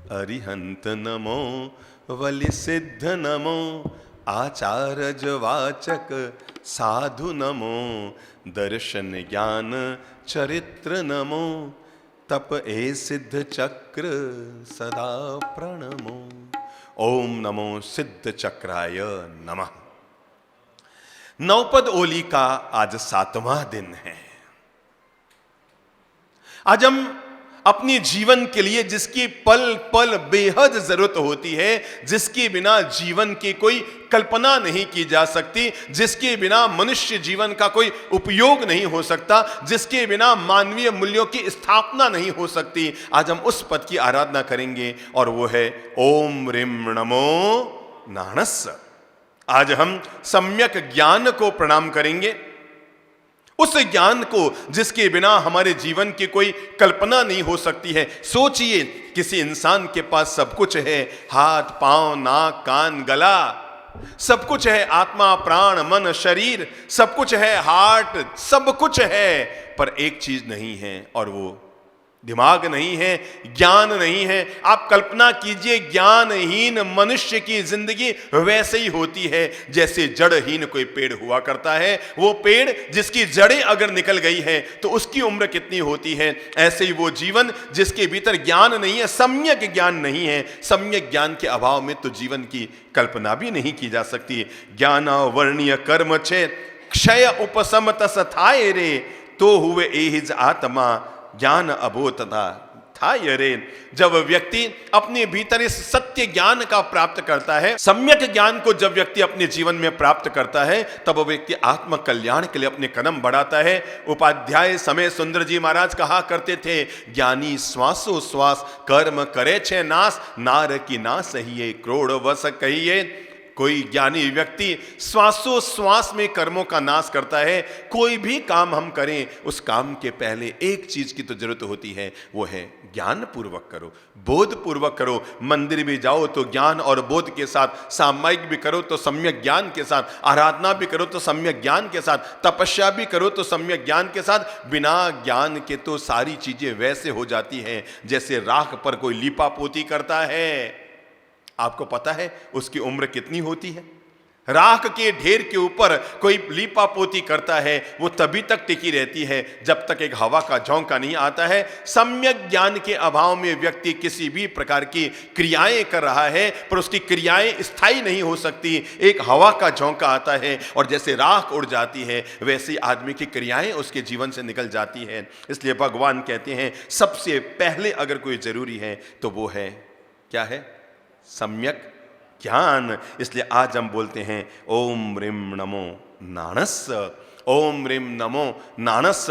अरिहंत नमो, वलि सिद्ध नमो, आचार्य वाचक साधु नमो, दर्शन ज्ञान चरित्र नमो, तप ए सिद्ध चक्र सदा प्रणमो। ओम नमो सिद्ध चक्राय नमः। नवपद ओली का आज 7वां दिन है। आज हम अपने जीवन के लिए जिसकी पल पल बेहद जरूरत होती है, जिसके बिना जीवन की कोई कल्पना नहीं की जा सकती, जिसके बिना मनुष्य जीवन का कोई उपयोग नहीं हो सकता, जिसके बिना मानवीय मूल्यों की स्थापना नहीं हो सकती, आज हम उस पद की आराधना करेंगे और वो है ओम ह्रीं नमो नाणस्स। आज हम सम्यक ज्ञान को प्रणाम करेंगे, उस ज्ञान को जिसके बिना हमारे जीवन की कोई कल्पना नहीं हो सकती है। सोचिए, किसी इंसान के पास सब कुछ है, हाथ पांव नाक कान गला सब कुछ है, आत्मा प्राण मन शरीर सब कुछ है, हार्ट सब कुछ है, पर एक चीज नहीं है और वो दिमाग नहीं है, ज्ञान नहीं है। आप कल्पना कीजिए, ज्ञानहीन मनुष्य की जिंदगी वैसे ही होती है जैसे जड़हीन कोई पेड़ हुआ करता है। वो पेड़ जिसकी जड़ें अगर निकल गई है तो उसकी उम्र कितनी होती है, ऐसे ही वो जीवन जिसके भीतर ज्ञान नहीं है, सम्यक ज्ञान नहीं है। सम्यक ज्ञान के अभाव में तो जीवन की कल्पना भी नहीं की जा सकती। ज्ञान वर्णीय कर्म छे, क्षय उपशम तस थाय रे, तो हुए एहिज आत्मा ज्ञान अबोधता था रे। जब व्यक्ति अपने भीतर इस सत्य ज्ञान का प्राप्त करता है, सम्यक ज्ञान को जब व्यक्ति अपने जीवन में प्राप्त करता है, तब वो व्यक्ति आत्म कल्याण के लिए अपने कदम बढ़ाता है। उपाध्याय समय सुंदर जी महाराज कहा करते थे, ज्ञानी श्वासो श्वास कर्म करे छे नाश, नार की ना सहिए क्रोड़ वस कहिए। कोई ज्ञानी व्यक्ति श्वासोश्वास में कर्मों का नाश करता है। कोई भी काम हम करें, उस काम के पहले एक चीज की तो जरूरत होती है, वो है ज्ञान पूर्वक करो, बोध पूर्वक करो। मंदिर भी जाओ तो ज्ञान और बोध के साथ, सामायिक भी करो तो सम्यक ज्ञान के साथ, आराधना भी करो तो सम्यक ज्ञान के साथ, तपस्या भी करो तो सम्यक ज्ञान के साथ। बिना ज्ञान के तो सारी चीजें वैसे हो जाती हैं जैसे राख पर कोई लीपा पोती करता है। आपको पता है उसकी उम्र कितनी होती है? राख के ढेर के ऊपर कोई लीपा पोती करता है, वो तभी तक टिकी रहती है जब तक एक हवा का झोंका नहीं आता है। सम्यक ज्ञान के अभाव में व्यक्ति किसी भी प्रकार की क्रियाएं कर रहा है, पर उसकी क्रियाएं स्थायी नहीं हो सकती। एक हवा का झोंका आता है और जैसे राख उड़ जाती है, वैसे ही आदमी की क्रियाएं उसके जीवन से निकल जाती है। इसलिए भगवान कहते हैं सबसे पहले अगर कोई जरूरी है तो वो है, क्या है? सम्यक ज्ञान। इसलिए आज हम बोलते हैं ओम ह्रीं नमो नाणस्स, ओम ह्रीं नमो नाणस्स।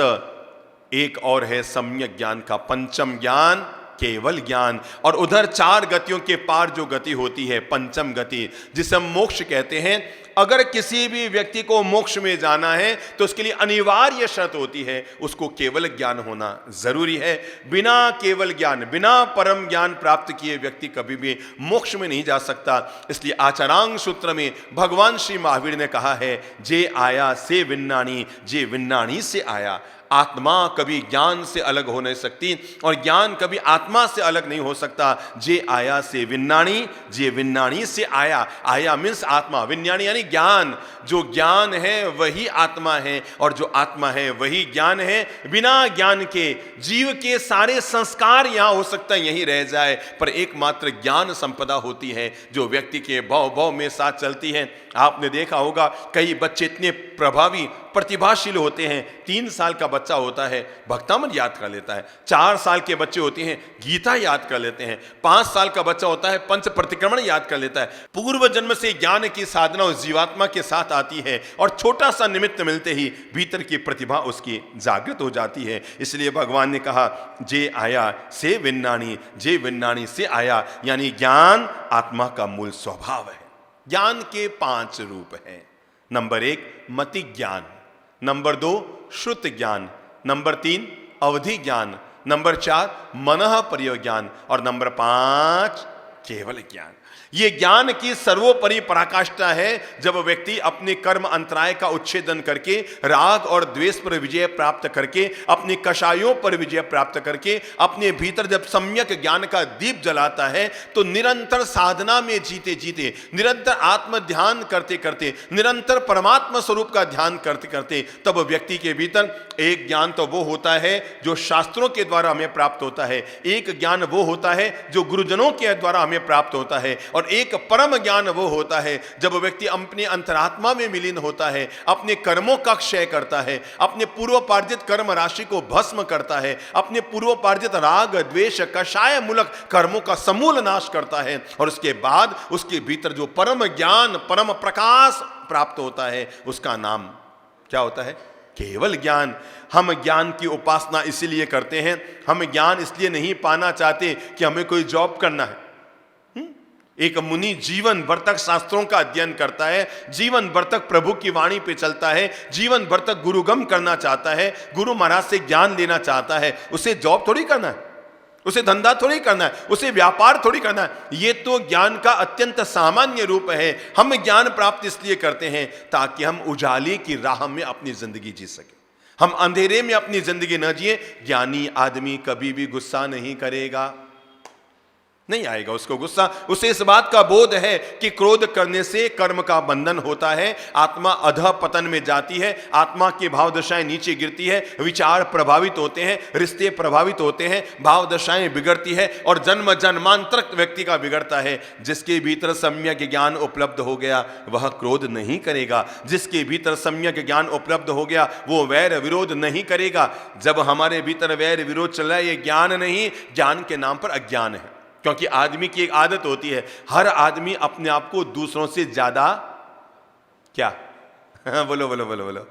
एक और है सम्यक ज्ञान का पंचम ज्ञान, केवल ज्ञान। और उधर 4 गतियों के पार जो गति होती है, पंचम गति, जिसे हम मोक्ष कहते हैं। अगर किसी भी व्यक्ति को मोक्ष में जाना है तो उसके लिए अनिवार्य शर्त होती है, उसको केवल ज्ञान होना जरूरी है। बिना केवल ज्ञान, बिना परम ज्ञान प्राप्त किए व्यक्ति कभी भी मोक्ष में नहीं जा सकता। इसलिए आचरांग सूत्र में भगवान श्री महावीर ने कहा है, जे आया से विन्नाणी, जे विन्नाणी से आया। आत्मा कभी ज्ञान से अलग हो नहीं सकती और ज्ञान कभी आत्मा से अलग नहीं हो सकता। जे आया से विन्नाणी, जे विन्नाणी से आया। आया मीन्स आत्मा, विन्नाणी यानी ज्ञान। जो ज्ञान है वही आत्मा है और जो आत्मा है वही ज्ञान है। बिना ज्ञान के जीव के सारे संस्कार यहां हो सकता है यहीं रह जाए, पर एकमात्र ज्ञान संपदा होती है जो व्यक्ति के भव भव में साथ चलती है। आपने देखा होगा कई बच्चे इतने प्रभावी प्रतिभाशील होते हैं। 3 साल का बच्चा होता है भक्तामृत याद कर लेता है, 4 साल के बच्चे होते हैं गीता याद कर लेते हैं, 5 साल का बच्चा होता है पंच प्रतिक्रमण याद कर लेता है। पूर्व जन्म से ज्ञान की साधना उस जीवात्मा के साथ आती है और छोटा सा निमित्त मिलते ही भीतर की प्रतिभा उसकी जागृत हो जाती है। इसलिए भगवान ने कहा, जे आया से विन्नाणी, जे विन्नाणी से आया, यानी ज्ञान आत्मा का मूल स्वभाव है। ज्ञान के 5 रूप हैं। नंबर 1 मति ज्ञान, नंबर 2 श्रुत ज्ञान, नंबर 3 अवधि ज्ञान, नंबर 4 मनः पर्यो ज्ञान और नंबर 5 केवल ज्ञान। ये ज्ञान की सर्वोपरि पराकाष्ठा है जब व्यक्ति अपने कर्म अंतराय का उच्छेदन करके राग और द्वेष पर विजय प्राप्त करके अपने कषायों पर विजय प्राप्त करके अपने भीतर जब सम्यक ज्ञान का दीप जलाता है तो निरंतर साधना में जीते जीते, निरंतर आत्म ध्यान करते करते, निरंतर परमात्मा स्वरूप का ध्यान करते करते तब व्यक्ति के भीतर एक ज्ञान तो वो होता है जो शास्त्रों के द्वारा हमें प्राप्त होता है, एक ज्ञान वो होता है जो गुरुजनों के द्वारा हमें प्राप्त होता है, और एक परम ज्ञान वो होता है जब व्यक्ति अपने अंतरात्मा में विलीन होता है, अपने कर्मों का क्षय करता है, अपने पूर्वोपार्जित कर्म राशि को भस्म करता है, अपने पूर्वोपार्जित राग द्वेष कषाय मूलक कर्मों का समूल नाश करता है, और उसके बाद उसके भीतर जो परम ज्ञान परम प्रकाश प्राप्त होता है उसका नाम क्या होता है? केवल ज्ञान। हम ज्ञान की उपासना इसीलिए करते हैं, हम ज्ञान इसलिए नहीं पाना चाहते कि हमें कोई जॉब करना है। एक मुनि जीवन भर तक शास्त्रों का अध्ययन करता है, जीवन भर तक प्रभु की वाणी पे चलता है, जीवन भर तक गुरुगम करना चाहता है, गुरु महाराज से ज्ञान लेना चाहता है। उसे जॉब थोड़ी करना है, उसे धंधा थोड़ी करना है, उसे व्यापार थोड़ी करना है। ये तो ज्ञान का अत्यंत सामान्य रूप है। हम ज्ञान प्राप्त इसलिए करते हैं ताकि हम उजाले की राह में अपनी जिंदगी जी सके, हम अंधेरे में अपनी जिंदगी न जिए। ज्ञानी आदमी कभी भी गुस्सा नहीं करेगा, नहीं आएगा उसको गुस्सा। उसे इस बात का बोध है कि क्रोध करने से कर्म का बंधन होता है, आत्मा अधः पतन में जाती है, आत्मा की भाव दशाएं नीचे गिरती है, विचार प्रभावित होते हैं, रिश्ते प्रभावित होते हैं, भाव दशाएं बिगड़ती है और जन्म जन्मांतर व्यक्ति का बिगड़ता है। जिसके भीतर सम्यक ज्ञान उपलब्ध हो गया वह क्रोध नहीं करेगा, जिसके भीतर सम्यक ज्ञान उपलब्ध हो गया वो वैर विरोध नहीं करेगा। जब हमारे भीतर वैर विरोध चल रहा है ये ज्ञान नहीं, ज्ञान के नाम पर अज्ञान है। क्योंकि आदमी की एक आदत होती है, हर आदमी अपने आप को दूसरों से ज्यादा क्या बोलो बोलो बोलो बोलो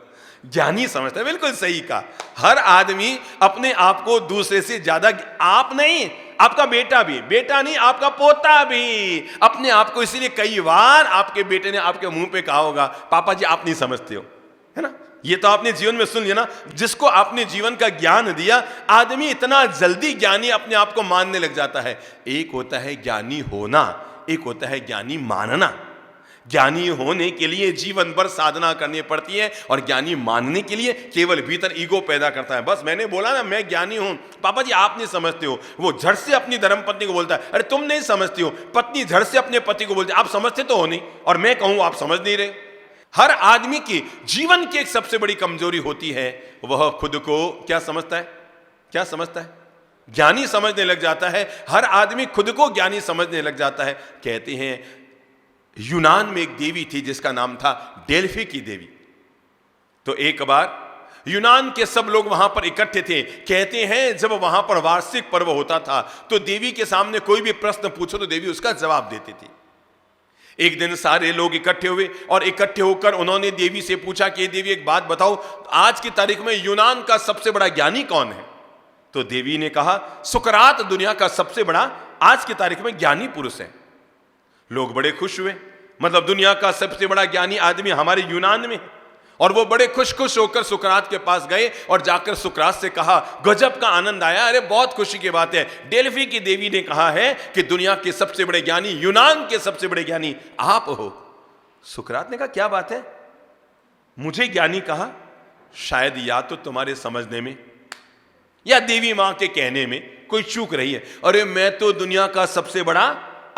ज्ञानी समझता है। बिल्कुल सही कहा, हर आदमी अपने आप को दूसरे से ज्यादा, आप नहीं, आपका बेटा भी, बेटा नहीं आपका पोता भी अपने आप को, इसीलिए कई बार आपके बेटे ने आपके मुंह पे कहा होगा पापा जी आप नहीं समझते हो, है ना। ये तो आपने जीवन में सुन लिया ना। जिसको आपने जीवन का ज्ञान दिया, आदमी इतना जल्दी ज्ञानी अपने आप को मानने लग जाता है। एक होता है ज्ञानी होना, एक होता है ज्ञानी मानना। ज्ञानी होने के लिए जीवन भर साधना करनी पड़ती है और ज्ञानी मानने के लिए केवल भीतर ईगो पैदा करता है। बस मैंने बोला ना मैं ज्ञानी हूं, पापा जी आप नहीं समझते हो। वो झट से अपनी धर्मपत्नी को बोलता है अरे तुम नहीं समझती हो। पत्नी झट से अपने पति को बोलती है आप समझते तो हो नहीं, और मैं कहूं आप समझ नहीं रहे। हर आदमी की जीवन की एक सबसे बड़ी कमजोरी होती है, वह खुद को क्या समझता है? क्या समझता है? ज्ञानी समझने लग जाता है। हर आदमी खुद को ज्ञानी समझने लग जाता है। कहते हैं यूनान में एक देवी थी जिसका नाम था डेल्फी की देवी। तो एक बार यूनान के सब लोग वहां पर इकट्ठे थे। कहते हैं जब वहां पर वार्षिक पर्व होता था तो देवी के सामने कोई भी प्रश्न पूछो तो देवी उसका जवाब देती थी। एक दिन सारे लोग इकट्ठे हुए और इकट्ठे होकर उन्होंने देवी से पूछा कि देवी एक बात बताओ, आज की तारीख में यूनान का सबसे बड़ा ज्ञानी कौन है? तो देवी ने कहा सुकरात दुनिया का सबसे बड़ा आज की तारीख में ज्ञानी पुरुष है। लोग बड़े खुश हुए, मतलब दुनिया का सबसे बड़ा ज्ञानी आदमी हमारे यूनान में है। और वो बड़े खुश खुश होकर सुकरात के पास गए और जाकर सुकरात से कहा गजब का आनंद आया, अरे बहुत खुशी की बात है, डेल्फी की देवी ने कहा है कि दुनिया के सबसे बड़े ज्ञानी, यूनान के सबसे बड़े ज्ञानी आप हो। सुकरात ने कहा क्या बात है, मुझे ज्ञानी कहा? शायद या तो तुम्हारे समझने में या देवी मां के कहने में कोई चूक रही है। अरे मैं तो दुनिया का सबसे बड़ा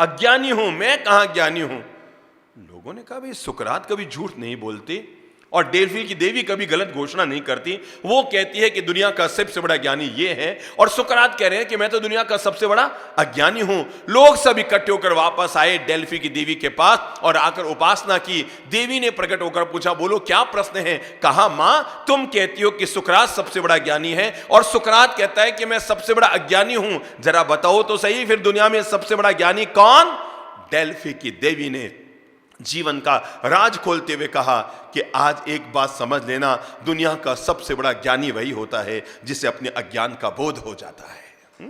अज्ञानी हूं, मैं कहां ज्ञानी हूं। लोगों ने कहा भाई सुकरात कभी झूठ नहीं बोलते और डेल्फी की देवी कभी गलत घोषणा नहीं करती। वो कहती है कि दुनिया का सबसे बड़ा ज्ञानी ये है और सुकरात कह रहे हैं कि मैं तो दुनिया का सबसे बड़ा अज्ञानी हूं। लोग सब इकट्ठे होकर वापस आए डेल्फी की देवी के पास और आकर उपासना की। देवी ने प्रकट होकर पूछा बोलो क्या प्रश्न है? कहा मां तुम कहती हो कि सुकरात सबसे बड़ा ज्ञानी है और सुकरात कहता है कि मैं सबसे बड़ा अज्ञानी हूं, जरा बताओ तो सही फिर दुनिया में सबसे बड़ा ज्ञानी कौन? डेल्फी की देवी ने जीवन का राज खोलते हुए कहा कि आज एक बात समझ लेना, दुनिया का सबसे बड़ा ज्ञानी वही होता है जिसे अपने अज्ञान का बोध हो जाता है।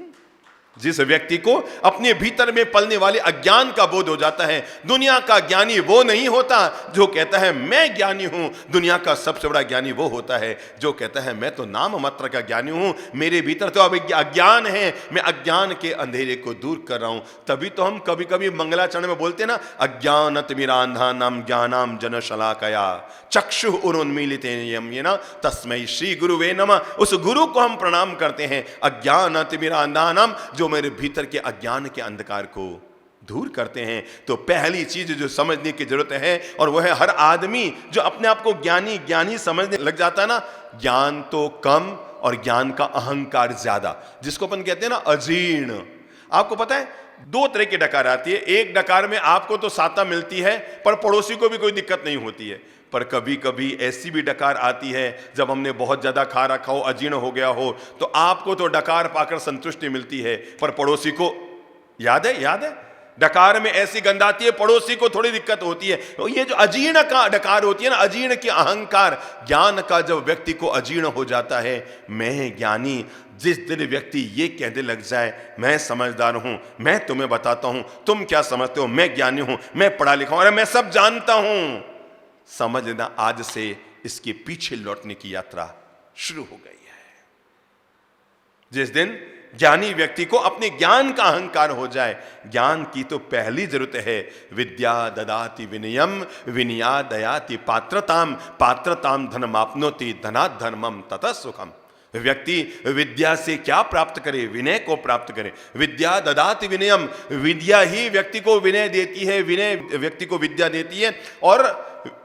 जिस व्यक्ति को अपने भीतर में पलने वाले अज्ञान का बोध हो जाता है, दुनिया का ज्ञानी वो नहीं होता जो कहता है मैं ज्ञानी हूं। दुनिया का सबसे बड़ा ज्ञानी वो होता है जो कहता है मैं तो नाम मात्र का ज्ञानी हूं, मेरे भीतर तो अब अज्ञान है, मैं अज्ञान के अंधेरे को दूर कर रहा हूं। तभी तो हम कभी कभी मंगलाचरण में बोलते हैं ना, अज्ञानतिमिरान्धानां ज्ञानां जनशलाकया चक्षुः उन्मीलितेन येन तस्मै श्री गुरुवे नमः। उस गुरु को हम प्रणाम करते हैं, अज्ञानतिमिरान्धानां, जो मेरे भीतर के अज्ञान के अंधकार को दूर करते हैं। तो पहली चीज जो समझने की जरूरत है, और वह है हर आदमी जो अपने आप को ज्ञानी ज्ञानी समझने लग जाता है ना, ज्ञान तो कम और ज्ञान का अहंकार ज्यादा, जिसको अपन कहते हैं ना अजीर्ण। आपको पता है दो तरह की डकार आती है। एक डकार में आपको तो साता मिलती है पर पड़ोसी को भी कोई दिक्कत नहीं होती है। पर कभी कभी ऐसी भी डकार आती है जब हमने बहुत ज्यादा खा रखा हो, अजीर्ण हो गया हो, तो आपको तो डकार पाकर संतुष्टि मिलती है पर पड़ोसी को, याद है डकार में ऐसी गंध आती है, पड़ोसी को थोड़ी दिक्कत होती है। तो ये जो अजीर्ण का डकार होती है ना, अजीर्ण की अहंकार, ज्ञान का जब व्यक्ति को अजीर्ण हो जाता है, मैं ज्ञानी, जिस दिन व्यक्ति ये कहने लग जाए मैं समझदार हूं, मैं तुम्हें बताता हूं, तुम क्या समझते हो, मैं ज्ञानी हूं, मैं पढ़ा लिखा हूं, अरे मैं सब जानता हूं, समझ लेना आज से इसके पीछे लौटने की यात्रा शुरू हो गई है। जिस दिन ज्ञानी व्यक्ति को अपने ज्ञान का अहंकार हो जाए, ज्ञान की तो पहली जरूरत है विद्या ददाति विनयम विनया दयाति पात्रताम पात्रताम धनमाप्नोति धनात् धर्मम ततः सुखम। व्यक्ति विद्या से क्या प्राप्त करे, विनय को प्राप्त करे। विद्या ददाति विनयम, विद्या ही व्यक्ति को विनय देती है, विनय व्यक्ति को विद्या देती है। और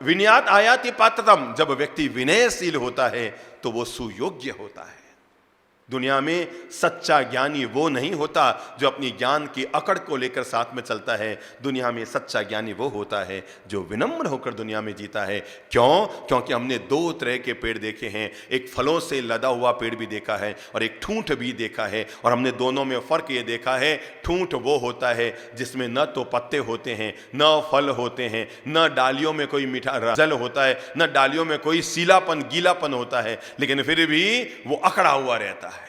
विनयात आयाति पात्रतम, जब व्यक्ति विनयशील होता है तो वो सुयोग्य होता है। दुनिया में सच्चा ज्ञानी वो नहीं होता जो अपनी ज्ञान की अकड़ को लेकर साथ में चलता है। दुनिया में सच्चा ज्ञानी वो होता है जो विनम्र होकर दुनिया में जीता है। क्यों? क्योंकि हमने दो तरह के पेड़ देखे हैं, एक फलों से लदा हुआ पेड़ भी देखा है और एक ठूंठ भी देखा है। और हमने दोनों में फर्क ये देखा है, ठूंठ वो होता है जिसमें न तो पत्ते होते हैं, न फल होते हैं, न डालियों में कोई मीठा जल होता है, न डालियों में कोई सीलापन गीलापन होता है, लेकिन फिर भी वो अकड़ा हुआ रहता है।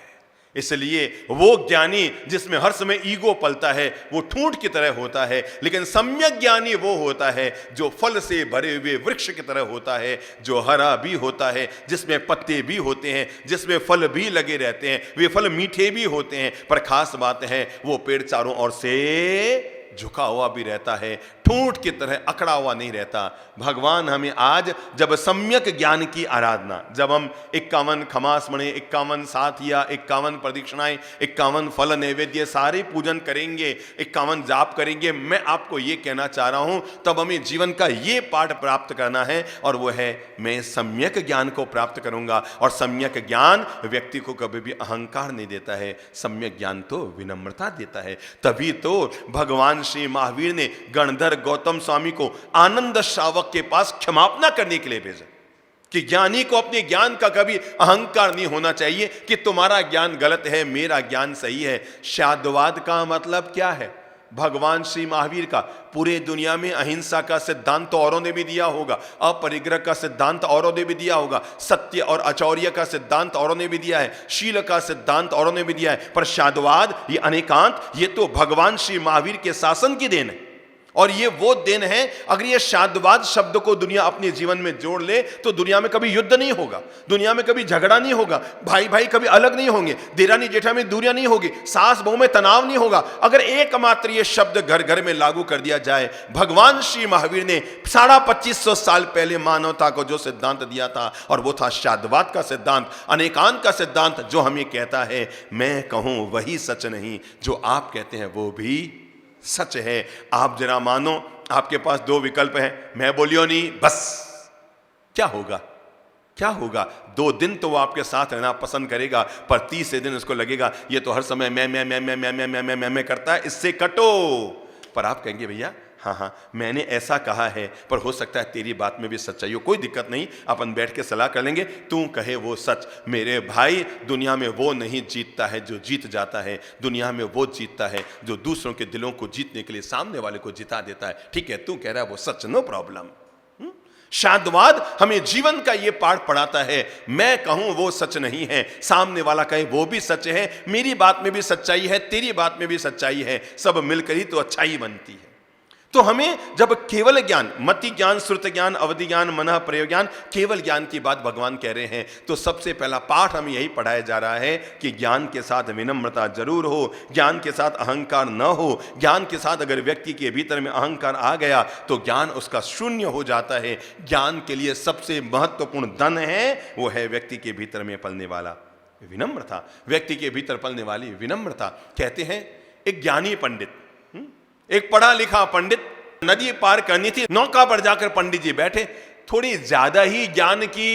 इसलिए वो ज्ञानी जिसमें हर समय ईगो पलता है वो ठूंठ की तरह होता है, लेकिन सम्यक ज्ञानी वो होता है जो फल से भरे हुए वृक्ष की तरह होता है, जो हरा भी होता है, जिसमें पत्ते भी होते हैं, जिसमें फल भी लगे रहते हैं, वे फल मीठे भी होते हैं। पर खास बात है वो पेड़ चारों ओर से झुका हुआ भी रहता है, ठूंठ की तरह अकड़ा हुआ नहीं रहता। भगवान हमें आज जब सम्यक ज्ञान की आराधना, जब हम 51 खमास्मणे, 51 साथिया, 51 प्रदक्षिणाएं, 51 फल नैवेद्य सारे पूजन करेंगे, 51 जाप करेंगे, मैं आपको ये कहना चाह रहा हूं तब हमें जीवन का ये पाठ प्राप्त करना है, और वो है मैं सम्यक ज्ञान को प्राप्त करूंगा। और सम्यक ज्ञान व्यक्ति को कभी भी अहंकार नहीं देता है, सम्यक ज्ञान तो विनम्रता देता है। तभी तो भगवान श्री महावीर ने गणधर गौतम स्वामी को आनंद श्रावक के पास क्षमापना करने के लिए भेजा कि ज्ञानी को अपने ज्ञान का कभी अहंकार नहीं होना चाहिए कि तुम्हारा ज्ञान गलत है, मेरा ज्ञान सही है। शाद्वाद का मतलब क्या है? भगवान श्री महावीर का पूरे दुनिया में अहिंसा का सिद्धांत तो औरों ने भी दिया होगा, अपरिग्रह का सिद्धांत औरों ने भी दिया होगा, सत्य और अचौर्य का सिद्धांत औरों ने भी दिया है, शील का सिद्धांत औरों ने भी दिया है। पर शाद्वाद, ये अनेकांत, ये तो भगवान श्री महावीर के शासन की देन है। और ये वो दिन है, अगर ये शाद्वाद शब्द को दुनिया अपने जीवन में जोड़ ले तो दुनिया में कभी युद्ध नहीं होगा, दुनिया में कभी झगड़ा नहीं होगा, भाई भाई कभी अलग नहीं होंगे, देरानी जेठानी में दूरियां नहीं होगी, सास बहू में तनाव नहीं होगा, अगर एकमात्र ये शब्द घर घर में लागू कर दिया जाए। भगवान श्री महावीर ने 2550 साल पहले मानवता को जो सिद्धांत दिया था, और वो था शाद्वाद का सिद्धांत, अनेकांत का सिद्धांत, जो हमें कहता है मैं कहूं वही सच नहीं, जो आप कहते हैं वो भी सच है। आप जरा मानो, आपके पास दो विकल्प हैं, मैं बोलियो नहीं, बस क्या होगा? क्या होगा? 2 दिन तो वो आपके साथ रहना पसंद करेगा, पर 30 दिन उसको लगेगा ये तो हर समय मैं करता है, इससे कटो। पर आप कहेंगे भैया हाँ मैंने ऐसा कहा है, पर हो सकता है तेरी बात में भी सच्चाई हो, कोई दिक्कत नहीं, अपन बैठ के सलाह कर लेंगे, तू कहे वो सच। मेरे भाई, दुनिया में वो नहीं जीतता है जो जीत जाता है, दुनिया में वो जीतता है जो दूसरों के दिलों को जीतने के लिए सामने वाले को जिता देता है। ठीक है, तू कह रहा है वो सच, नो प्रॉब्लम। शांतवाद हमें जीवन का ये पाठ पढ़ाता है, मैं कहूं वो सच नहीं है, सामने वाला कहे वो भी सच है, मेरी बात में भी सच्चाई है, तेरी बात में भी सच्चाई है, सब मिलकर ही तो अच्छाई बनती है। तो हमें जब केवल ज्ञान, मति ज्ञान, श्रुत ज्ञान, अवधि ज्ञान, मनः प्रयोग ज्ञान, केवल ज्ञान की बात भगवान कह रहे हैं, तो सबसे पहला पाठ हमें यही पढ़ाया जा रहा है कि ज्ञान के साथ विनम्रता जरूर हो, ज्ञान के साथ अहंकार न हो। ज्ञान के साथ अगर व्यक्ति के भीतर में अहंकार आ गया तो ज्ञान उसका शून्य हो जाता है। ज्ञान के लिए सबसे महत्वपूर्ण धन है, वो है व्यक्ति के भीतर में पलने वाला विनम्रता, व्यक्ति के भीतर पलने वाली विनम्रता। कहते हैं एक ज्ञानी पंडित, एक पढ़ा लिखा पंडित, नदी पार करनी थी, नौका पर जाकर पंडित जी बैठे, थोड़ी ज्यादा ही ज्ञान की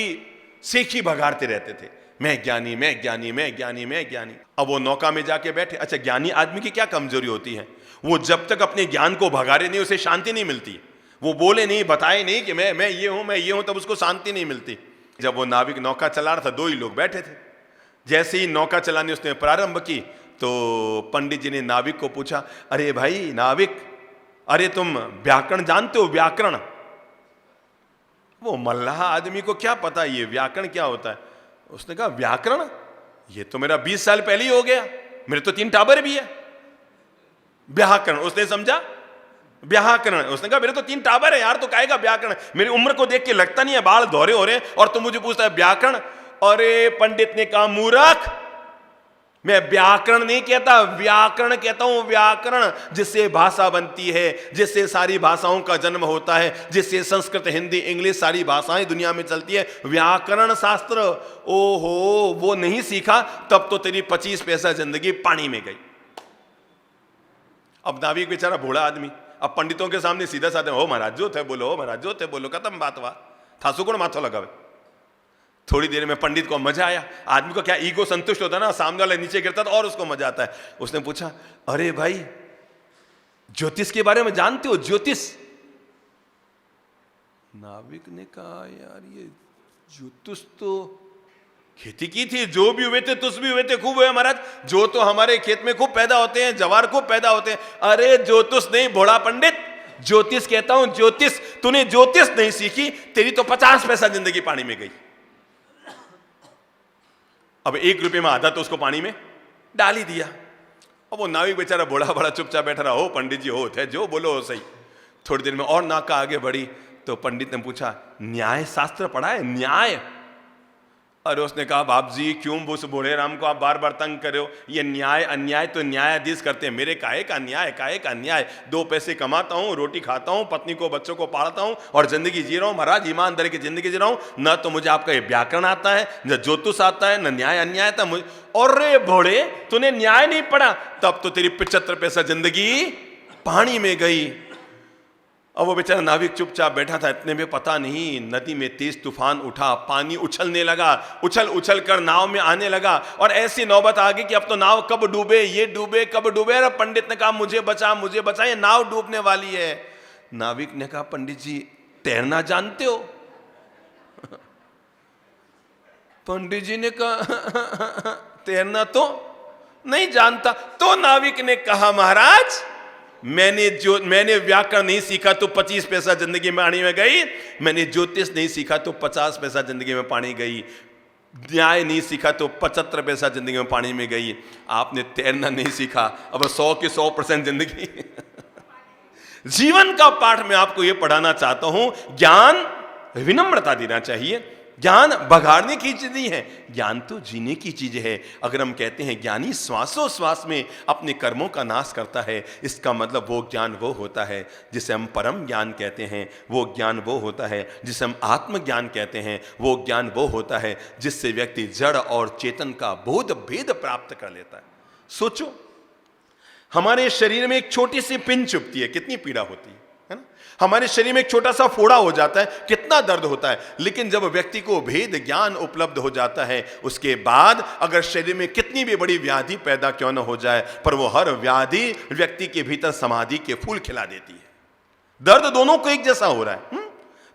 सेखी भगाड़ते रहते थे, मैं ज्ञानी, मैं ज्ञानी, मैं ज्ञानी, मैं ज्ञानी। अब वो नौका में जाके बैठे। अच्छा, ज्ञानी आदमी की क्या कमजोरी होती है? वो जब तक अपने ज्ञान को भगाड़े नहीं, उसे शांति नहीं मिलती। वो बोले नहीं, बताए नहीं कि मैं ये हूं, मैं ये हूं, तब उसको शांति नहीं मिलती। जब वो नाविक नौका चला रहा था, दो ही लोग बैठे थे। जैसे ही नौका चलाने उसने प्रारंभ की तो पंडित जी ने नाविक को पूछा, अरे भाई नाविक, अरे तुम व्याकरण जानते हो? व्याकरण? वो मल्लाह आदमी को क्या पता ये व्याकरण क्या होता है। उसने कहा व्याकरण, ये तो मेरा 20 साल पहले ही हो गया, मेरे तो 3 टाबर भी है। व्याकरण, उसने समझा व्याकरण, उसने कहा मेरे तो 3 टाबर है यार, तो कहेगा व्याकरण? मेरी उम्र को देख के लगता नहीं है बाल धोरे हो रहे हैं और तुम मुझे पूछता है व्याकरण। अरे पंडित ने कहा मूर्ख, मैं व्याकरण नहीं कहता, व्याकरण कहता हूं। व्याकरण जिससे भाषा बनती है, जिससे सारी भाषाओं का जन्म होता है, जिससे संस्कृत, हिंदी, इंग्लिश सारी भाषाएं दुनिया में चलती है, व्याकरण शास्त्र। ओहो, वो नहीं सीखा तब तो तेरी 25 पैसा जिंदगी पानी में गई। अब नाविक बेचारा बूढ़ा आदमी, अब पंडितों के सामने सीधा साधा, हो महाराज जो थे बोलो, हो महाराज जो थे बोलो, खत्म बात हुआ, था सुकुण माथो लगावे। थोड़ी देर में पंडित को मजा आया। आदमी को क्या ईगो संतुष्ट होता ना, सामने वाला नीचे गिरता तो और उसको मजा आता है। उसने पूछा, अरे भाई ज्योतिष के बारे में जानते हो? ज्योतिष? नाविक ने कहा यार ये ज्योतिष तो खेती की थी, जो भी हुए थे तुस भी हुए थे, खूब हुए महाराज, जो तो हमारे खेत में खूब पैदा होते हैं, जवार खूब पैदा होते हैं। अरे ज्योतिष नहीं भोला पंडित, ज्योतिष कहता हूं ज्योतिष। तूने ज्योतिष नहीं सीखी, तेरी तो 50 पैसा जिंदगी पानी में गई। अब 1 रुपये में आधा तो उसको पानी में डाल ही दिया। अब वो नाविक बेचारा बड़ा बड़ा चुपचाप बैठा रहा। हो पंडित जी, हो थे जो बोलो हो सही। थोड़ी देर में और नाका आगे बढ़ी तो पंडित ने पूछा, न्याय शास्त्र पढ़ा है? न्याय? अरे उसने कहा, बाप जी क्यों उस बूढ़े राम को आप बार बार तंग कर रहे हो? ये न्याय अन्याय तो न्यायाधीश करते हैं, मेरे काहे का न्याय, काहे का अन्याय? 2 पैसे कमाता हूं, रोटी खाता हूं, पत्नी को बच्चों को पालता हूं और जिंदगी जी रहा हूं महाराज, ईमानदारी की जिंदगी जी रहा हूं। न तो मुझे आपका ये व्याकरण आता है, न ज्योतिष आता है, न न्याय अन्याय था मुझे। और रे भोड़े, तूने न्याय नहीं पढ़ा, तब तो तेरी 75 पैसा जिंदगी पानी में गई। अब वो बेचारा नाविक चुपचाप बैठा था। इतने में पता नहीं नदी में तेज तूफान उठा, पानी उछलने लगा, उछल उछल कर नाव में आने लगा और ऐसी नौबत आ गई कि अब तो नाव कब डूबे, ये डूबे, कब डूबे। अरे पंडित ने कहा मुझे बचा, मुझे बचा, ये नाव डूबने वाली है। नाविक ने कहा, पंडित जी तैरना जानते हो? पंडित जी ने कहा तैरना तो नहीं जानता। तो नाविक ने कहा, महाराज मैंने व्याकरण नहीं सीखा तो 25 पैसा जिंदगी में पानी में गई, मैंने ज्योतिष नहीं सीखा तो 50 पैसा जिंदगी में पानी गई, न्याय नहीं सीखा तो 75 पैसा जिंदगी में पानी में गई। आपने तैरना नहीं सीखा, अब 100 की 100% जिंदगी। जीवन का पाठ मैं आपको यह पढ़ाना चाहता हूं, ज्ञान विनम्रता देना चाहिए। ज्ञान बघाड़ने की चीज नहीं है, ज्ञान तो जीने की चीज है। अगर हम कहते हैं ज्ञानी श्वासोश्वास में अपने कर्मों का नाश करता है, इसका मतलब वो ज्ञान वो होता है जिसे हम परम ज्ञान कहते हैं। वो ज्ञान वो होता है जिसे हम आत्मज्ञान कहते हैं। वो ज्ञान वो होता है जिससे व्यक्ति जड़ और चेतन का बोध भेद प्राप्त कर लेता है। सोचो, हमारे शरीर में एक छोटी सी पिन चुभती है, कितनी पीड़ा होती है ना? हमारे शरीर में एक छोटा सा फोड़ा हो जाता है, कितना दर्द होता है। लेकिन जब व्यक्ति को भेद ज्ञान उपलब्ध हो जाता है, उसके बाद अगर शरीर में कितनी भी बड़ी व्याधि पैदा क्यों न हो जाए, पर वो हर व्याधि व्यक्ति के भीतर समाधि के फूल खिला देती है। दर्द दोनों को एक जैसा हो रहा है,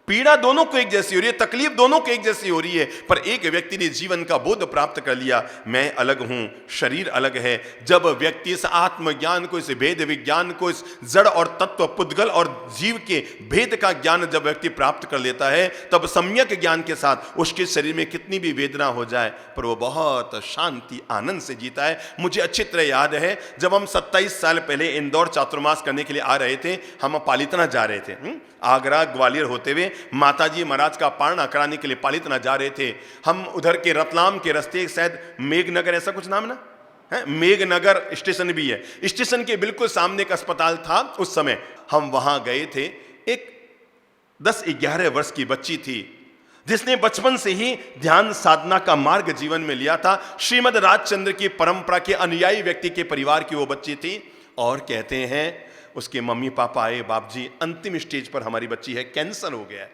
पीड़ा दोनों को एक जैसी हो रही है, तकलीफ दोनों को एक जैसी हो रही है, पर एक व्यक्ति ने जीवन का बोध प्राप्त कर लिया, मैं अलग हूं, शरीर अलग है। जब व्यक्ति इस आत्मज्ञान को, इस भेद विज्ञान को, इस जड़ और तत्व, पुद्गल और जीव के भेद का ज्ञान जब व्यक्ति प्राप्त कर लेता है, तब सम्यक ज्ञान के साथ उसके शरीर में कितनी भी वेदना हो जाए पर वो बहुत शांति आनंद से जीता है। मुझे अच्छी तरह याद है, जब हम 27 साल पहले इंदौर चातुर्मास करने के लिए आ रहे थे, हम पालितना जा रहे थे, आगरा ग्वालियर होते हुए माताजी महाराज का पारणा कराने के लिए पालितना जा रहे थे। हम उधर के रतलाम के रास्ते, शायद मेघनगर ऐसा कुछ नाम ना है, मेघनगर स्टेशन भी है, स्टेशन के बिल्कुल सामने एक अस्पताल था उस समय। हम वहां गए थे, एक 10-11 वर्ष की बच्ची थी जिसने बचपन से ही ध्यान साधना का मार्ग जीवन में लिया था। श्रीमद राजचंद्र की परंपरा के अनुयायी व्यक्ति के परिवार की वो बच्ची थी। और कहते हैं उसके मम्मी पापा आए, बाप जी अंतिम स्टेज पर हमारी बच्ची है, कैंसर हो गया है।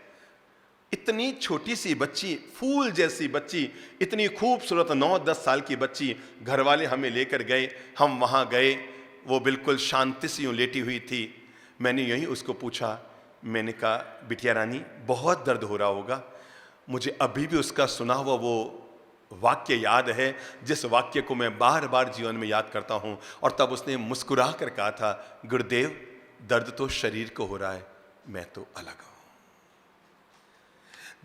इतनी छोटी सी बच्ची, फूल जैसी बच्ची, इतनी खूबसूरत 9-10 साल की बच्ची, घर वाले हमें लेकर गए। हम वहां गए, वो बिल्कुल शांति से यूं लेटी हुई थी। मैंने यही उसको पूछा, मैंने कहा बिटिया रानी बहुत दर्द हो रहा होगा। मुझे अभी भी उसका सुना हुआ वो वाक्य याद है, जिस वाक्य को मैं बार बार जीवन में याद करता हूं। और तब उसने मुस्कुरा कर कहा था, गुरुदेव दर्द तो शरीर को हो रहा है, मैं तो अलग हूं।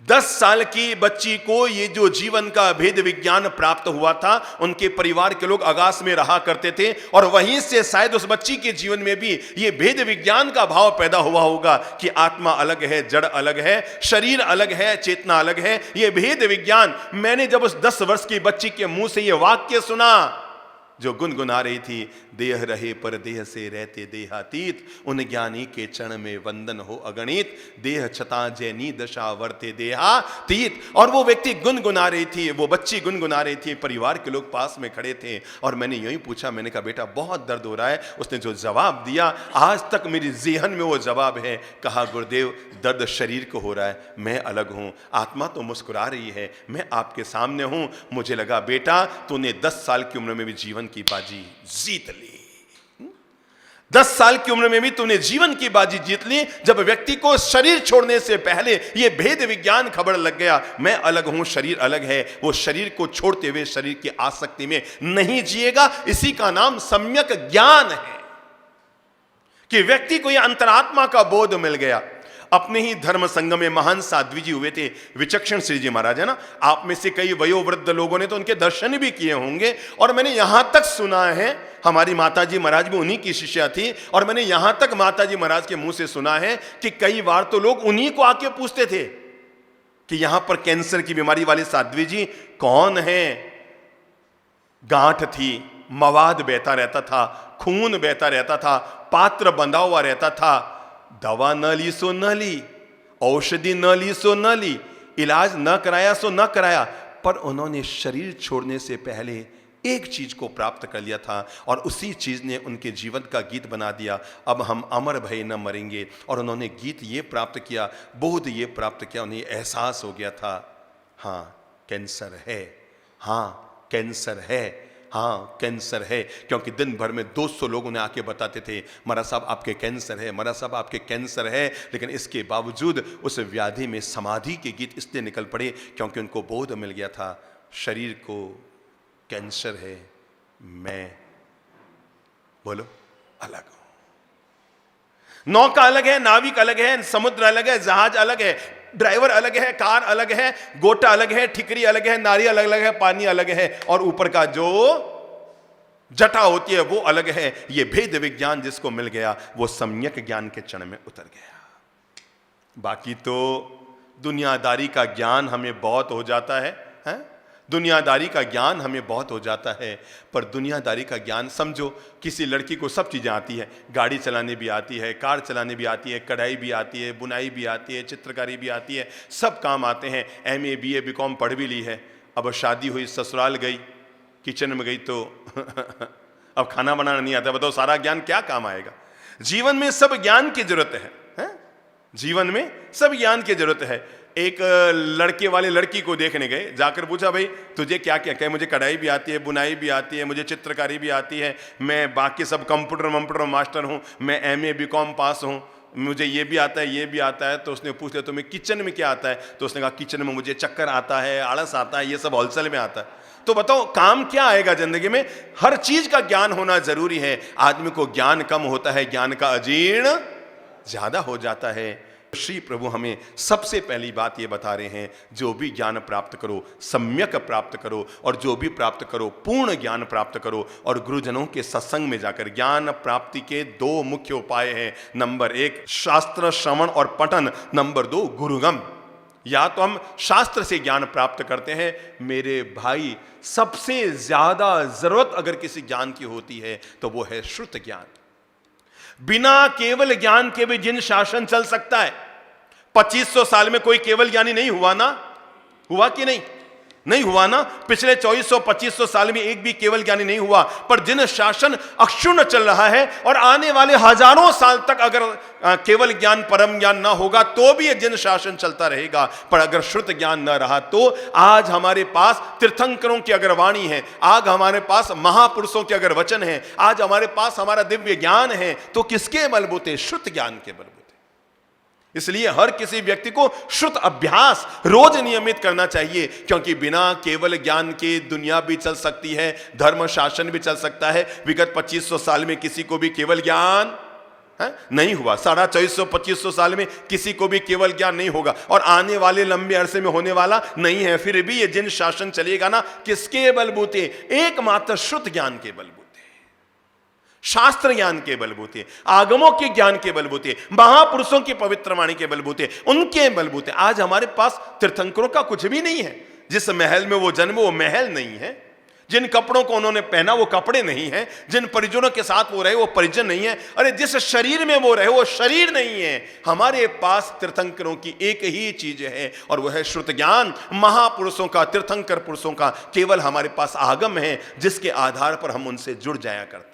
10 साल की बच्ची को ये जो जीवन का भेद विज्ञान प्राप्त हुआ था, उनके परिवार के लोग आकाश में रहा करते थे, और वहीं से शायद उस बच्ची के जीवन में भी ये भेद विज्ञान का भाव पैदा हुआ होगा कि आत्मा अलग है, जड़ अलग है, शरीर अलग है, चेतना अलग है। ये भेद विज्ञान, मैंने जब उस 10 वर्ष की बच्ची के मुंह से ये वाक्य सुना जो गुनगुना रही थी, देह रहे पर देह से रहते देहातीत, उन ज्ञानी के चरण में वंदन हो अगणित, देह छता जैनी दशा वर्ते देहातीत। और वो व्यक्ति गुनगुना रही थी, वो बच्ची गुनगुना रही थी, परिवार के लोग पास में खड़े थे। और मैंने यही पूछा, मैंने कहा बेटा बहुत दर्द हो रहा है। उसने जो जवाब दिया, आज तक मेरी जेहन में वो जवाब है। कहा गुरुदेव दर्द शरीर को हो रहा है, मैं अलग हूं, आत्मा तो मुस्कुरा रही है, मैं आपके सामने हूं। मुझे लगा बेटा तूने 10 साल की उम्र में भी जीवन की बाजी जीत ली। 10 साल की उम्र में भी तूने जीवन की बाजी जीत ली, जब व्यक्ति को शरीर छोड़ने से पहले यह भेद विज्ञान खबर लग गया, मैं अलग हूं, शरीर अलग है। वो शरीर को छोड़ते हुए शरीर की आसक्ति में नहीं जिएगा। इसी का नाम सम्यक ज्ञान है कि व्यक्ति को यह अंतरात्मा का बोध मिल गया। अपने ही धर्म संगम में महान साध्वी जी हुए थे, विचक्षण श्री जी महाराज, है ना। आप में से कई वयोवृद्ध लोगों ने तो उनके दर्शन भी किए होंगे। और मैंने यहां तक सुना है, हमारी माताजी महाराज भी उन्हीं की शिष्या थी, और मैंने यहां तक माताजी महाराज के मुंह से सुना है कि कई बार तो लोग उन्हीं को आके पूछते थे कि यहां पर कैंसर की बीमारी वाली साध्वी जी कौन है। गांठ थी, मवाद बहता रहता था, खून बहता रहता था, पात्र बंधा हुआ रहता था, दवा न ली सो न ली, औषधि न ली सो न ली, इलाज न कराया सो न कराया, पर उन्होंने शरीर छोड़ने से पहले एक चीज को प्राप्त कर लिया था, और उसी चीज ने उनके जीवन का गीत बना दिया, अब हम अमर भय न मरेंगे। और उन्होंने गीत ये प्राप्त किया, बोध ये प्राप्त किया, उन्हें एहसास हो गया था, हाँ कैंसर है, हाँ कैंसर है, हाँ कैंसर है। क्योंकि दिन भर में 200 लोग उन्हें आके बताते थे, महाराज साहब आपके कैंसर है, महाराज साहब आपके कैंसर है। लेकिन इसके बावजूद उस व्याधि में समाधि के गीत इसलिए निकल पड़े क्योंकि उनको बोध मिल गया था, शरीर को कैंसर है, मैं बोलो अलग हूं। नौका अलग है, नाविक अलग है, समुद्र अलग है, जहाज अलग है, ड्राइवर अलग है, कार अलग है, गोटा अलग है, ठिकरी अलग है, नारी अलग अलग है, पानी अलग है, और ऊपर का जो जटा होती है वो अलग है। ये भेद विज्ञान जिसको मिल गया वो सम्यक ज्ञान के चरण में उतर गया। बाकी तो दुनियादारी का ज्ञान हमें बहुत हो जाता है, दुनियादारी का ज्ञान हमें बहुत हो जाता है। पर दुनियादारी का ज्ञान, समझो किसी लड़की को सब चीज़ें आती है, गाड़ी चलाने भी आती है, कार चलाने भी आती है, कढ़ाई भी आती है, बुनाई भी आती है, चित्रकारी भी आती है, सब काम आते हैं। MA BA BCom पढ़ भी ली है, अब शादी हुई, ससुराल गई, किचन में गई तो अब खाना बनाना नहीं आता, बताओ सारा ज्ञान क्या काम आएगा। जीवन में सब ज्ञान की जरूरत है, जीवन में सब ज्ञान की जरूरत है। एक लड़के वाले लड़की को देखने गए, जाकर पूछा भाई तुझे क्या क्या, कहे मुझे कढ़ाई भी आती है, बुनाई भी आती है, मुझे चित्रकारी भी आती है, मैं बाकी सब कंप्यूटर मास्टर हूँ, मैं MA BCom पास हूँ। मुझे ये भी आता है, ये भी आता है। तो उसने पूछ लिया तुम्हें किचन में क्या आता है? तो उसने कहा किचन में मुझे चक्कर आता है, आलस आता है, ये सब होलसेल में आता है। तो बताओ काम क्या आएगा जिंदगी में? हर चीज का ज्ञान होना जरूरी है। आदमी को ज्ञान कम होता है, ज्ञान का अजीर्ण ज्यादा हो जाता है। श्री प्रभु हमें सबसे पहली बात ये बता रहे हैं, जो भी ज्ञान प्राप्त करो सम्यक प्राप्त करो, और जो भी प्राप्त करो पूर्ण ज्ञान प्राप्त करो। और गुरुजनों के सत्संग में जाकर ज्ञान प्राप्ति के दो मुख्य उपाय हैं। नंबर 1 शास्त्र श्रवण और पठन, नंबर 2 गुरुगम। या तो हम शास्त्र से ज्ञान प्राप्त करते हैं। मेरे भाई, सबसे ज्यादा जरूरत अगर किसी ज्ञान की होती है तो वो है श्रुत ज्ञान। बिना केवल ज्ञान के भी जिन शासन चल सकता है। 2500 साल में कोई केवल ज्ञानी नहीं हुआ ना? हुआ कि नहीं? नहीं हुआ ना? पिछले 2400-2500 साल में एक भी केवल ज्ञानी नहीं हुआ। पर जिन शासन अक्षुण्ण चल रहा है, और आने वाले हजारों साल तक अगर केवल ज्ञान परम ज्ञान ना होगा तो भी ये जिन शासन चलता रहेगा। पर अगर श्रुत ज्ञान ना रहा तो आज हमारे पास तीर्थंकरों की अगर वाणी है, आज हमारे पास महापुरुषों के अगर वचन है, आज हमारे पास हमारा दिव्य ज्ञान है, तो किसके बलबूते? श्रुत ज्ञान के बलबूते। इसलिए हर किसी व्यक्ति को श्रुत अभ्यास रोज नियमित करना चाहिए, क्योंकि बिना केवल ज्ञान के दुनिया भी चल सकती है, धर्म शासन भी चल सकता है। विगत 2500 साल में किसी को भी केवल ज्ञान नहीं हुआ। 2400-2500 साल में किसी को भी केवल ज्ञान नहीं होगा, और आने वाले लंबे अरसे में होने वाला नहीं है। फिर भी ये जिन शासन चलेगा ना, किसके बलबूते? एकमात्र श्रुत ज्ञान के बलबूते, शास्त्र ज्ञान के बलबूते, आगमों के ज्ञान के बलबूते, महापुरुषों की पवित्र वाणी के बलबूते, उनके बलबूते। आज हमारे पास तीर्थंकरों का कुछ भी नहीं है। जिस महल में वो जन्म वो महल नहीं है, जिन कपड़ों को उन्होंने पहना वो कपड़े नहीं है, जिन परिजनों के साथ वो रहे वो परिजन नहीं है, अरे जिस शरीर में वो रहे वो शरीर नहीं है। हमारे पास तीर्थंकरों की एक ही चीज है, और वह है श्रुत ज्ञान। महापुरुषों का, तीर्थंकर पुरुषों का केवल हमारे पास आगम है, जिसके आधार पर हम उनसे जुड़ जाया करते हैं।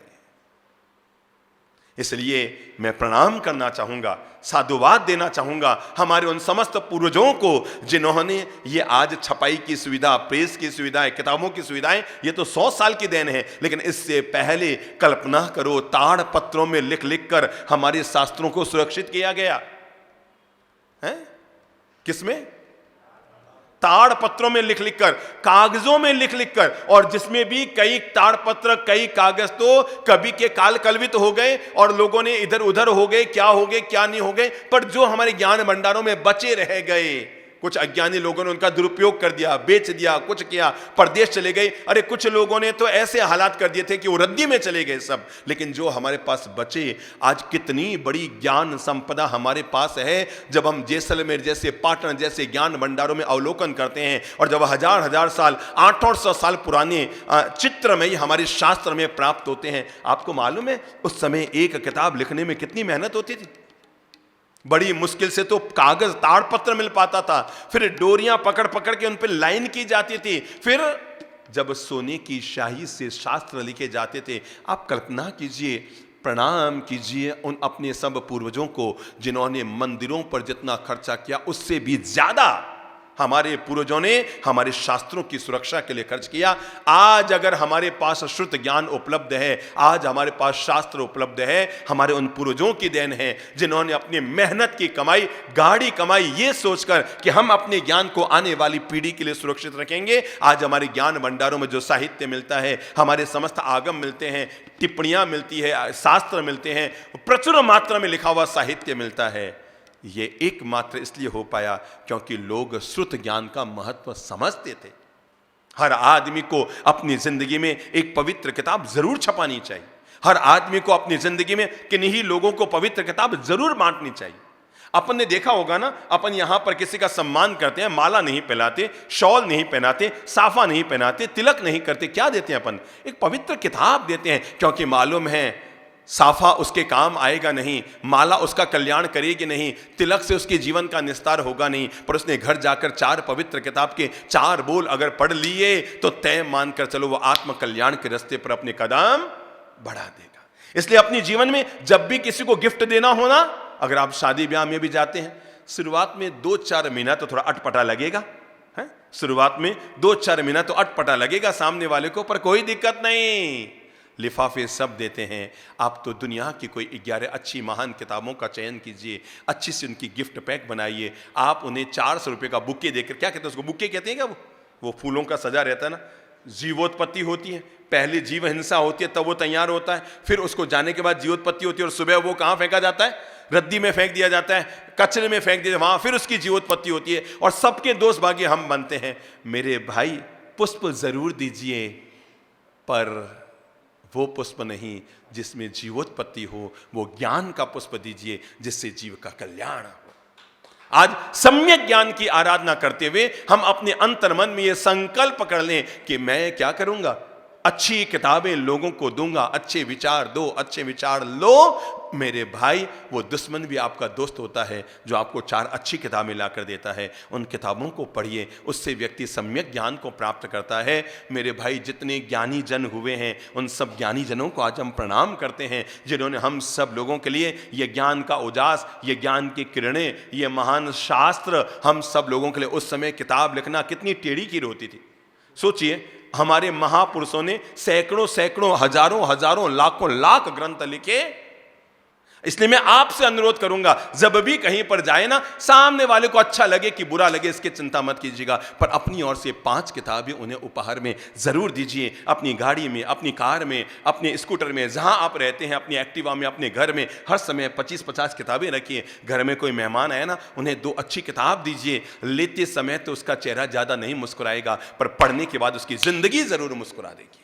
इसलिए मैं प्रणाम करना चाहूंगा, साधुवाद देना चाहूंगा हमारे उन समस्त पूर्वजों को, जिन्होंने ये आज छपाई की सुविधा, प्रेस की सुविधाएं, किताबों की सुविधाएं, ये तो 100 साल की देन है। लेकिन इससे पहले कल्पना करो, ताड़ पत्रों में लिख लिख कर हमारे शास्त्रों को सुरक्षित किया गया है। किसमें? ताड़ पत्रों में लिख लिख कर, कागजों में लिख लिख कर, और जिसमें भी कई ताड़ पत्र, कई कागज तो कभी के काल कलवित हो गए और लोगों ने इधर उधर हो गए, क्या हो गए क्या नहीं हो गए। पर जो हमारे ज्ञान भंडारों में बचे रह गए, कुछ अज्ञानी लोगों ने उनका दुरुपयोग कर दिया, बेच दिया, कुछ किया, परदेश चले गए। अरे कुछ लोगों ने तो ऐसे हालात कर दिए थे कि वो रद्दी में चले गए सब। लेकिन जो हमारे पास बचे, आज कितनी बड़ी ज्ञान संपदा हमारे पास है। जब हम जैसलमेर जैसे, पाटन जैसे ज्ञान भंडारों में अवलोकन करते हैं, और जब हजार हजार साल, 800 साल पुराने चित्र में हमारे शास्त्र में प्राप्त होते हैं, आपको मालूम है उस समय एक किताब लिखने में कितनी मेहनत होती थी। बड़ी मुश्किल से तो कागज, ताड़ पत्र मिल पाता था, फिर डोरियां पकड़ पकड़ के उन पर लाइन की जाती थी, फिर जब सोने की शाही से शास्त्र लिखे जाते थे। आप कल्पना कीजिए, प्रणाम कीजिए उन अपने सब पूर्वजों को, जिन्होंने मंदिरों पर जितना खर्चा किया उससे भी ज्यादा हमारे पूर्वजों ने हमारे शास्त्रों की सुरक्षा के लिए खर्च किया। आज अगर हमारे पास श्रुत ज्ञान उपलब्ध है, आज हमारे पास शास्त्र उपलब्ध है, हमारे उन पूर्वजों की देन है, जिन्होंने अपनी मेहनत की कमाई, गाढ़ी कमाई, ये सोचकर कि हम अपने ज्ञान को आने वाली पीढ़ी के लिए सुरक्षित रखेंगे। आज हमारे ज्ञान भंडारों में जो साहित्य मिलता है, हमारे समस्त आगम मिलते हैं, टिप्पणियां मिलती है, शास्त्र मिलते हैं, प्रचुर मात्रा में लिखा हुआ साहित्य मिलता है, ये एकमात्र इसलिए हो पाया क्योंकि लोग श्रुत ज्ञान का महत्व समझते थे। हर आदमी को अपनी जिंदगी में एक पवित्र किताब जरूर छपानी चाहिए। हर आदमी को अपनी जिंदगी में किन्हीं लोगों को पवित्र किताब जरूर बांटनी चाहिए। अपन ने देखा होगा ना, अपन यहां पर किसी का सम्मान करते हैं, माला नहीं पहनाते, शॉल नहीं पहनाते, साफा नहीं पहनाते, तिलक नहीं करते, क्या देते हैं अपन? एक पवित्र किताब देते हैं, क्योंकि मालूम है साफा उसके काम आएगा नहीं, माला उसका कल्याण करेगी नहीं, तिलक से उसके जीवन का निस्तार होगा नहीं, पर उसने घर जाकर 4 पवित्र किताब के 4 बोल अगर पढ़ लिए तो तय मानकर चलो वो आत्म कल्याण के रास्ते पर अपने कदम बढ़ा देगा। इसलिए अपने जीवन में जब भी किसी को गिफ्ट देना हो ना, अगर आप शादी ब्याह में भी जाते हैं, शुरुआत में 2-4 महीना तो थोड़ा अटपटा लगेगा है, शुरुआत में 2-4 महीना तो अटपटा लगेगा सामने वाले को, पर कोई दिक्कत नहीं। लिफाफे सब देते हैं। आप तो दुनिया की कोई 11 अच्छी महान किताबों का चयन कीजिए, अच्छी से उनकी गिफ्ट पैक बनाइए, आप उन्हें 400 रुपये का बुके देकर, क्या कहते हैं उसको, बुके कहते हैं क्या, वो फूलों का सजा रहता है ना, जीवोत्पत्ति होती है, पहले जीव हिंसा होती है तब वो तैयार होता है, फिर उसको जाने के बाद जीवोत्पत्ति होती है, और सुबह वो कहाँ फेंका जाता है, रद्दी में फेंक दिया जाता है, कचरे में फेंक दिया, वहां फिर उसकी जीवोत्पत्ति होती है, और सबके दोस्त भागी हम बनते हैं। मेरे भाई, पुष्प जरूर दीजिए, पर वो पुष्प नहीं जिसमें जीवोत्पत्ति हो, वो ज्ञान का पुष्प दीजिए जिससे जीव का कल्याण हो। आज सम्यक ज्ञान की आराधना करते हुए हम अपने अंतर मन में ये संकल्प कर लें कि मैं क्या करूंगा, अच्छी किताबें लोगों को दूंगा, अच्छे विचार दो, अच्छे विचार लो। मेरे भाई, वो दुश्मन भी आपका दोस्त होता है जो आपको 4 अच्छी किताबें लाकर देता है, उन किताबों को पढ़िए, उससे व्यक्ति सम्यक ज्ञान को प्राप्त करता है। मेरे भाई, जितने ज्ञानी जन हुए हैं उन सब ज्ञानी जनों को आज हम प्रणाम करते हैं, जिन्होंने हम सब लोगों के लिए ये ज्ञान का उजास, ये ज्ञान की किरणें, ये महान शास्त्र, हम सब लोगों के लिए उस समय किताब लिखना कितनी टेढ़ी की होती थी। सोचिए, हमारे महापुरुषों ने सैकड़ों सैकड़ों, हजारों हजारों, लाखों लाख ग्रंथ लिखे। इसलिए मैं आपसे अनुरोध करूंगा, जब भी कहीं पर जाए ना, सामने वाले को अच्छा लगे कि बुरा लगे, इसकी चिंता मत कीजिएगा, पर अपनी ओर से 5 किताबें उन्हें उपहार में जरूर दीजिए। अपनी गाड़ी में, अपनी कार में, अपने स्कूटर में, जहां आप रहते हैं, अपनी एक्टिवा में, अपने घर में, हर समय 25-50 किताबें रखिए। घर में कोई मेहमान आए ना, उन्हें 2 अच्छी किताब दीजिए। लेते समय तो उसका चेहरा ज्यादा नहीं मुस्कुराएगा, पर पढ़ने के बाद उसकी जिंदगी जरूर मुस्कुरा देगी।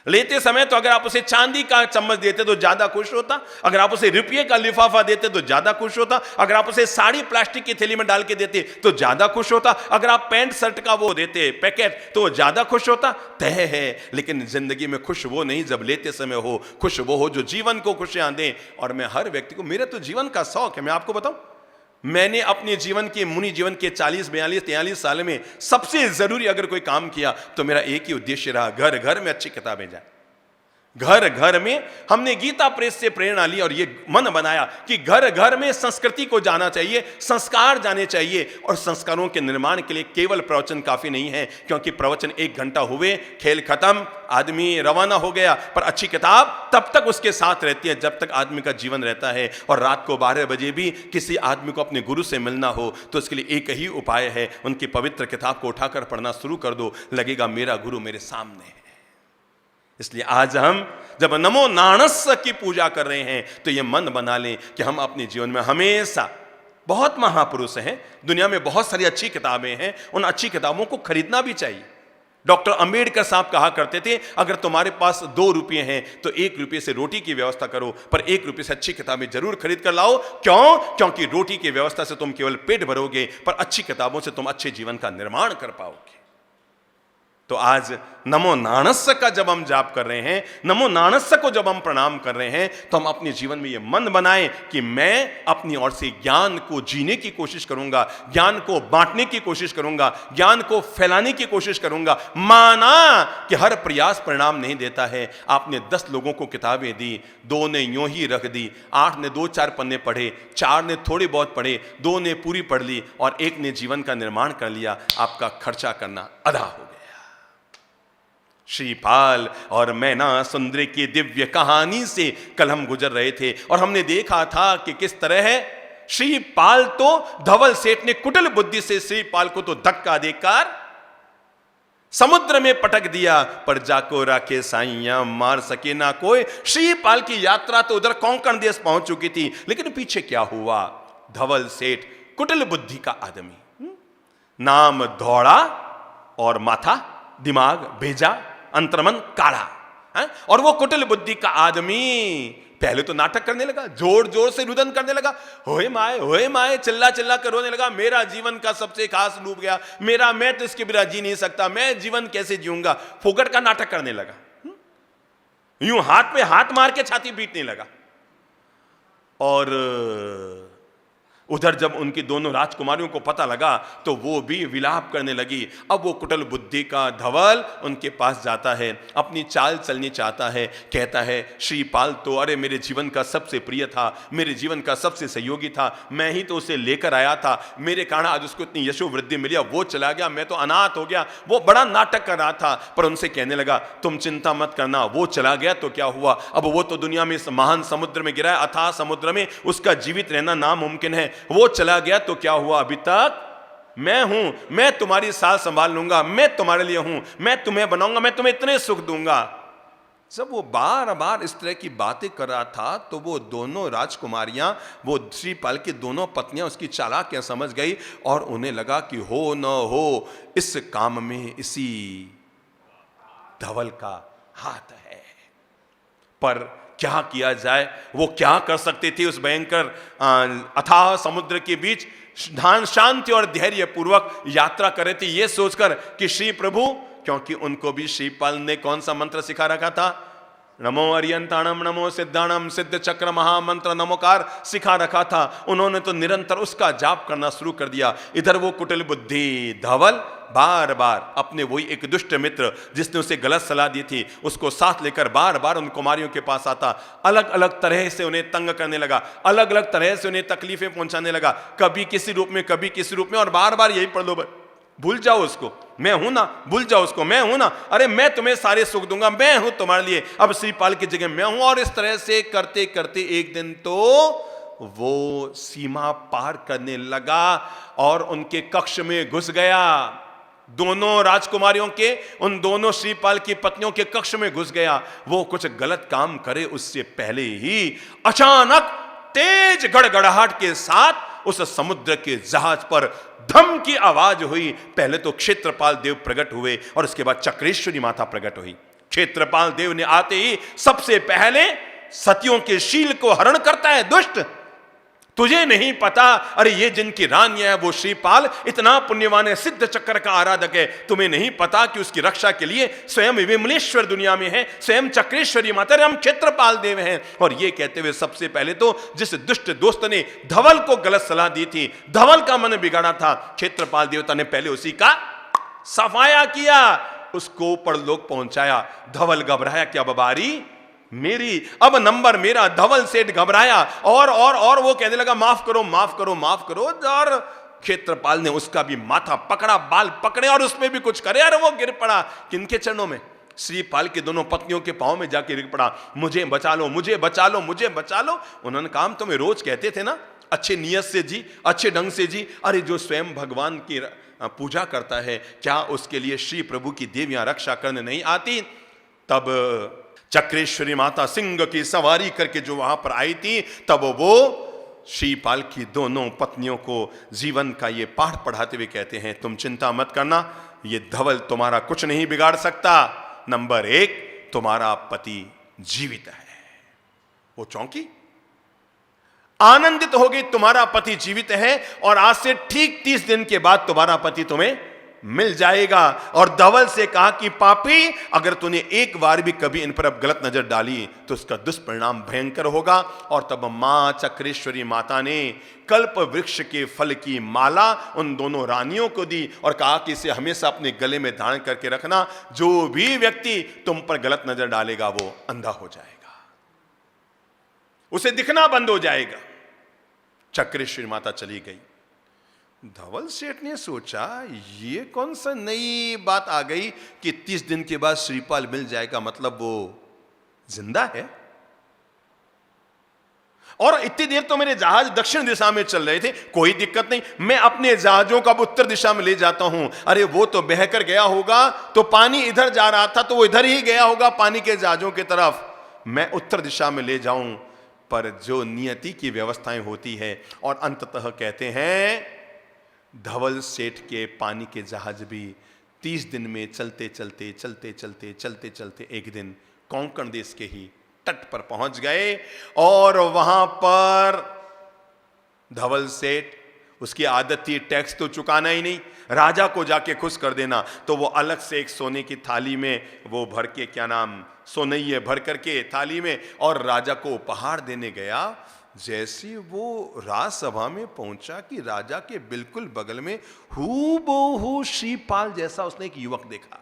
लेते समय तो अगर आप उसे चांदी का चम्मच देते तो ज्यादा खुश होता, अगर आप उसे रुपये का लिफाफा देते तो ज्यादा खुश होता, अगर आप उसे साड़ी प्लास्टिक की थैली में डाल के देते तो ज्यादा खुश होता, अगर आप पैंट शर्ट का वो देते पैकेट तो ज्यादा खुश होता। तय है, लेकिन जिंदगी में खुश वो नहीं जब लेते समय हो, खुश वो हो जो जीवन को खुशियां दे। और मैं हर व्यक्ति को, मेरे तो जीवन का शौक है, मैं आपको बताऊं, मैंने अपने जीवन के, मुनि जीवन के 40, 42, 43 साल में सबसे जरूरी अगर कोई काम किया तो मेरा एक ही उद्देश्य रहा, घर घर में अच्छी किताबें जाए। घर घर में हमने गीता प्रेस से प्रेरणा ली और ये मन बनाया कि घर घर में संस्कृति को जाना चाहिए, संस्कार जाने चाहिए। और संस्कारों के निर्माण के लिए केवल प्रवचन काफी नहीं है, क्योंकि प्रवचन 1 घंटा हुए, खेल खत्म, आदमी रवाना हो गया, पर अच्छी किताब तब तक उसके साथ रहती है जब तक आदमी का जीवन रहता है। और रात को 12 बजे भी किसी आदमी को अपने गुरु से मिलना हो तो उसके लिए एक ही उपाय है, उनकी पवित्र किताब को उठाकर पढ़ना शुरू कर दो, लगेगा मेरा गुरु मेरे सामने है। इसलिए आज हम जब नमो नाणस्य की पूजा कर रहे हैं तो ये मन बना लें कि हम अपने जीवन में हमेशा, बहुत महापुरुष हैं दुनिया में, बहुत सारी अच्छी किताबें हैं, उन अच्छी किताबों को खरीदना भी चाहिए। डॉक्टर अंबेडकर साहब कहा करते थे, अगर तुम्हारे पास 2 रुपये हैं तो 1 रुपये से रोटी की व्यवस्था करो, पर 1 रुपये से अच्छी किताबें जरूर खरीद कर लाओ। क्यों? क्योंकि रोटी की व्यवस्था से तुम केवल पेट भरोगे, पर अच्छी किताबों से तुम अच्छे जीवन का निर्माण कर पाओगे। तो आज नमो नाणस्य का जब हम जाप कर रहे हैं, नमो नाणस्य को जब हम प्रणाम कर रहे हैं, तो हम अपने जीवन में ये मन बनाएं कि मैं अपनी ओर से ज्ञान को जीने की कोशिश करूंगा, ज्ञान को बांटने की कोशिश करूंगा, ज्ञान को फैलाने की कोशिश करूंगा। माना कि हर प्रयास परिणाम नहीं देता है। आपने 10 लोगों को किताबें दी, 2 ने यूं ही रख दी, 8 ने 2-4 पन्ने पढ़े, 4 ने थोड़ी बहुत पढ़े, 2 ने पूरी पढ़ ली और 1 ने जीवन का निर्माण कर लिया। आपका खर्चा करना आधा हो गया। श्रीपाल और मैना सुंदरी की दिव्य कहानी से कल हम गुजर रहे थे और हमने देखा था कि किस तरह है श्रीपाल तो, धवल सेठ ने कुटिल बुद्धि से श्रीपाल को तो धक्का देकर समुद्र में पटक दिया, पर जाको राखे साइया मार सके ना कोई। श्रीपाल की यात्रा तो उधर कोंकण देश पहुंच चुकी थी, लेकिन पीछे क्या हुआ? धवल सेठ कुटिल बुद्धि का आदमी, नाम धौड़ा और माथा दिमाग भेजा, अंतर्मन काढ़ा है? और वो कुटिल बुद्धि का आदमी पहले तो नाटक करने लगा, जोर जोर से रुदन करने लगा, होए माए चिल्ला चिल्ला कर रोने लगा, मेरा जीवन का सबसे खास डूब गया, मैं तो इसके बिना जी नहीं सकता, मैं जीवन कैसे जीऊंगा। फोकट का नाटक करने लगा, यूं हाथ पे हाथ मार के छाती पीटने लगा। और उधर जब उनकी दोनों राजकुमारियों को पता लगा तो वो भी विलाप करने लगी। अब वो कुटिल बुद्धि का धवल उनके पास जाता है, अपनी चाल चलनी चाहता है, कहता है श्रीपाल तो अरे मेरे जीवन का सबसे प्रिय था, मेरे जीवन का सबसे सहयोगी था, मैं ही तो उसे लेकर आया था, मेरे कारण आज उसको इतनी यशो वृद्धि मिली, वो चला गया, मैं तो अनाथ हो गया। वो बड़ा नाटक कर रहा था, पर उनसे कहने लगा तुम चिंता मत करना, वो चला गया तो क्या हुआ, अब वो तो दुनिया में इस महान समुद्र में गिरा है, अथाह समुद्र में उसका जीवित रहना नामुमकिन है। वो चला गया तो क्या हुआ, अभी तक मैं हूं, मैं तुम्हारी साल संभाल लूंगा, मैं तुम्हारे लिए हूं, मैं तुम्हें बनाऊंगा, मैं तुम्हें इतने सुख दूंगा। जब वो बार बार इस तरह की बातें कर रहा था तो वो दोनों राजकुमारियां, वो श्रीपाल की दोनों पत्नियां उसकी चालाकियां समझ गई और उन्हें लगा कि हो न हो इस काम में इसी धवल का हाथ है। पर क्या किया जाए, वो क्या कर सकते थे उस भयंकर अथाह समुद्र के बीच। ध्यान शांति और धैर्य पूर्वक यात्रा कर रहे थे ये सोचकर कि श्री प्रभु, क्योंकि उनको भी श्रीपाल ने कौन सा मंत्र सिखा रखा था, नमो अरियंताणम नमो सिद्धाणम सिद्ध चक्र महामंत्र नमोकार सिखा रखा था। उन्होंने तो निरंतर उसका जाप करना शुरू कर दिया। इधर वो कुटिल बुद्धि धवल बार बार अपने वही एक दुष्ट मित्र जिसने उसे गलत सलाह दी थी उसको साथ लेकर बार बार उन कुमारियों के पास आता, अलग अलग तरह से उन्हें तंग करने लगा, अलग अलग तरह से उन्हें तकलीफें पहुंचाने लगा, कभी किसी रूप में कभी किसी रूप में, और बार बार यही प्रलोभन, भूल जाओ उसको, मैं हूं ना, भूल जाओ उसको, मैं हूं ना, अरे मैं तुम्हें सारे सुख दूंगा, मैं हूं तुम्हारे लिए, अब श्रीपाल की जगह मैं हूं। और इस तरह से करते करते एक दिन तो वो सीमा पार करने लगा और उनके कक्ष में घुस गया। दोनों राजकुमारियों के, उन दोनों श्रीपाल की पत्नियों के कक्ष में घुस गया। वो कुछ गलत काम करे उससे पहले ही अचानक तेज गड़गड़ाहट के साथ उस समुद्र के जहाज पर धम की आवाज हुई। पहले तो क्षेत्रपाल देव प्रकट हुए और उसके बाद चक्रेश्वरी माता प्रकट हुई। क्षेत्रपाल देव ने आते ही सबसे पहले सतियों के शील को हरण करता है, दुष्ट तुझे नहीं पता, अरे ये जिनकी रानी है वो श्रीपाल इतना पुण्यवान है, सिद्ध चक्र का आराधक है, तुम्हें नहीं पता कि उसकी रक्षा के लिए स्वयं विमलेश्वर दुनिया में है, स्वयं चक्रेश्वरी माता, हम क्षेत्रपाल देव हैं। और ये कहते हुए सबसे पहले तो जिस दुष्ट दोस्त ने धवल को गलत सलाह दी थी, धवल का मन बिगाड़ा था, क्षेत्रपाल देवता ने पहले उसी का सफाया किया, उसको ऊपर लोग पहुंचाया। धवल घबराया, क्या बबारी मेरी, अब नंबर मेरा। धवल सेठ घबराया और वो कहने लगा माफ करो माफ करो माफ करो। और क्षेत्रपाल ने उसका भी माथा पकड़ा, बाल पकड़े और उसमें भी कुछ करे, और वो गिर पड़ा किनके चरणों में, श्रीपाल की दोनों पत्नियों के पांव में जाके गिर पड़ा, मुझे बचा लो मुझे बचा लो मुझे बचा लो। उन्होंने कहा तुम्हें रोज कहते थे ना अच्छे नियत से जी, अच्छे ढंग से जी, अरे जो स्वयं भगवान की पूजा करता है क्या उसके लिए श्री प्रभु की देवियां रक्षा करने नहीं आती। तब चक्रेश्वरी माता सिंह की सवारी करके जो वहां पर आई थी, तब वो श्रीपाल की दोनों पत्नियों को जीवन का ये पाठ पढ़ाते हुए कहते हैं तुम चिंता मत करना, ये धवल तुम्हारा कुछ नहीं बिगाड़ सकता। नंबर 1 तुम्हारा पति जीवित है। वो चौंकी, आनंदित हो गई, तुम्हारा पति जीवित है और आज से ठीक 30 दिन के बाद तुम्हारा पति तुम्हें मिल जाएगा। और धवल से कहा कि पापी, अगर तूने एक बार भी कभी इन पर अब गलत नजर डाली तो उसका दुष्परिणाम भयंकर होगा। और तब मां चक्रेश्वरी माता ने कल्प वृक्ष के फल की माला उन दोनों रानियों को दी और कहा कि इसे हमेशा अपने गले में धारण करके रखना, जो भी व्यक्ति तुम पर गलत नजर डालेगा वो अंधा हो जाएगा, उसे दिखना बंद हो जाएगा। चक्रेश्वरी माता चली गई। धवल सेठ ने सोचा ये कौन सा नई बात आ गई कि 30 दिन के बाद श्रीपाल मिल जाएगा, मतलब वो जिंदा है। और इतनी देर तो मेरे जहाज दक्षिण दिशा में चल रहे थे, कोई दिक्कत नहीं, मैं अपने जहाजों को अब उत्तर दिशा में ले जाता हूं। अरे वो तो बहकर गया होगा, तो पानी इधर जा रहा था तो वो इधर ही गया होगा पानी के जहाजों की तरफ, मैं उत्तर दिशा में ले जाऊं। पर जो नियति की व्यवस्थाएं होती है, और अंततः कहते हैं धवल सेठ के पानी के जहाज भी 30 दिन में चलते चलते चलते चलते चलते चलते एक दिन कोंकण देश के ही तट पर पहुंच गए। और वहां पर धवल सेठ, उसकी आदत थी टैक्स तो चुकाना ही नहीं, राजा को जाके खुश कर देना, तो वो अलग से एक सोने की थाली में वो भर के, क्या नाम, सोनैये भर करके थाली में, और राजा को उपहार देने गया। जैसे वो राजसभा में पहुंचा कि राजा के बिल्कुल बगल में हूबहू श्रीपाल जैसा उसने एक युवक देखा।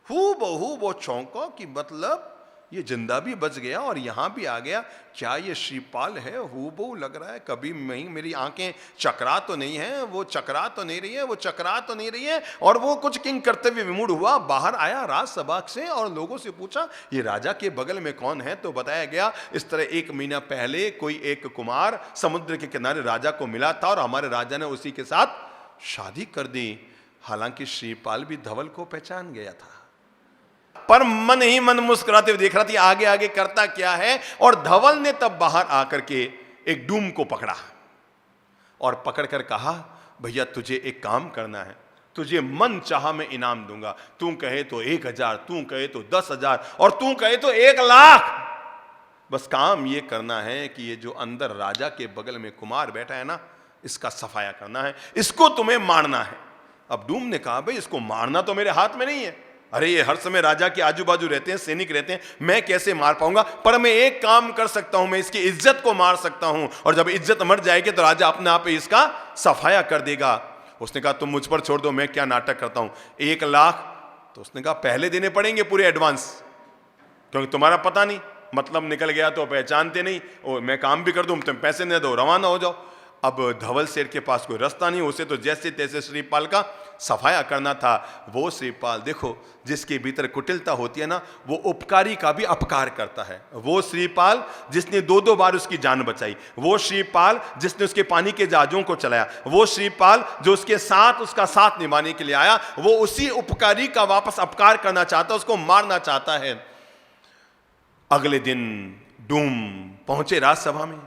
हूबहू वो चौंका कि मतलब ये जिंदा भी बच गया और यहां भी आ गया, क्या ये श्रीपाल है? हूबहू लग रहा है, कभी मेरी आंखें चकरा तो नहीं है, वो चकरा तो नहीं रही है, वो चकरा तो नहीं रही है। और वो कुछ किंग करते हुए विमूढ़ हुआ, बाहर आया राजसभा से और लोगों से पूछा ये राजा के बगल में कौन है? तो बताया गया इस तरह 1 महीना पहले कोई एक कुमार समुद्र के किनारे राजा को मिला था और हमारे राजा ने उसी के साथ शादी कर दी। हालांकि श्रीपाल भी धवल को पहचान गया था, पर मन ही मन मुस्कुराते हुए देख रहा था आगे आगे करता क्या है। और धवल ने तब बाहर आकर के एक डूम को पकड़ा और पकड़कर कहा, भैया तुझे एक काम करना है, तुझे मन चाहा मैं इनाम दूंगा। तू कहे तो 1000, तू कहे तो 10,000 और तू कहे तो 1,00,000। बस काम ये करना है कि ये जो अंदर राजा के बगल में कुमार बैठा है ना, इसका सफाया करना है, इसको तुम्हें मारना है। अब डूम ने कहा, भाई इसको मारना तो मेरे हाथ में नहीं है, अरे ये हर समय राजा के आजू बाजू रहते हैं, सैनिक रहते हैं, मैं कैसे मार पाऊंगा? पर मैं एक काम कर सकता हूं, मैं इसकी इज्जत को मार सकता हूं और जब इज्जत मर जाएगी तो राजा अपने आप इसका सफाया कर देगा। उसने कहा तुम मुझ पर छोड़ दो, मैं क्या नाटक करता हूं। 1,00,000 तो उसने कहा पहले देने पड़ेंगे पूरे एडवांस, क्योंकि तुम्हारा पता नहीं, मतलब निकल गया तो पहचानते नहीं, और मैं काम भी कर दूं, तुम पैसे दे दो, रवाना हो जाओ। अब धवल सेठ के पास कोई रास्ता नहीं, उसे तो जैसे तैसे श्रीपाल का सफाया करना था। वो श्रीपाल देखो जिसके भीतर कुटिलता होती है ना, वो उपकारी का भी अपकार करता है। वो श्रीपाल जिसने 2-2 बार उसकी जान बचाई, वो श्रीपाल जिसने उसके पानी के जहाजों को चलाया, वो श्रीपाल जो उसके साथ उसका साथ निभाने के लिए आया, वो उसी उपकारी का वापस अपकार करना चाहता, उसको मारना चाहता है। अगले दिन डूम पहुंचे राजसभा में,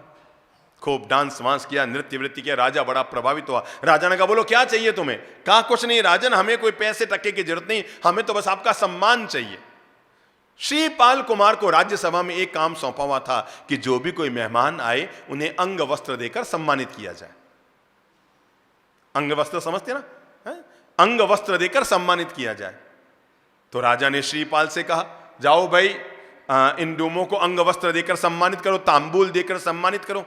खूब डांस वांस किया, नृत्य वृत्ति किया। राजा बड़ा प्रभावित हुआ। राजा ने कहा बोलो क्या चाहिए तुम्हें? कहा कुछ नहीं राजन, हमें कोई पैसे टके की जरूरत नहीं, हमें तो बस आपका सम्मान चाहिए। श्रीपाल कुमार को राज्यसभा में एक काम सौंपा हुआ था कि जो भी कोई मेहमान आए उन्हें अंग वस्त्र देकर सम्मानित किया जाए। अंग वस्त्र समझते ना, अंग वस्त्र देकर सम्मानित किया जाए। तो राजा ने श्रीपाल से कहा जाओ भाई इन डूमों को अंग वस्त्र देकर सम्मानित करो, तांबूल देकर सम्मानित करो।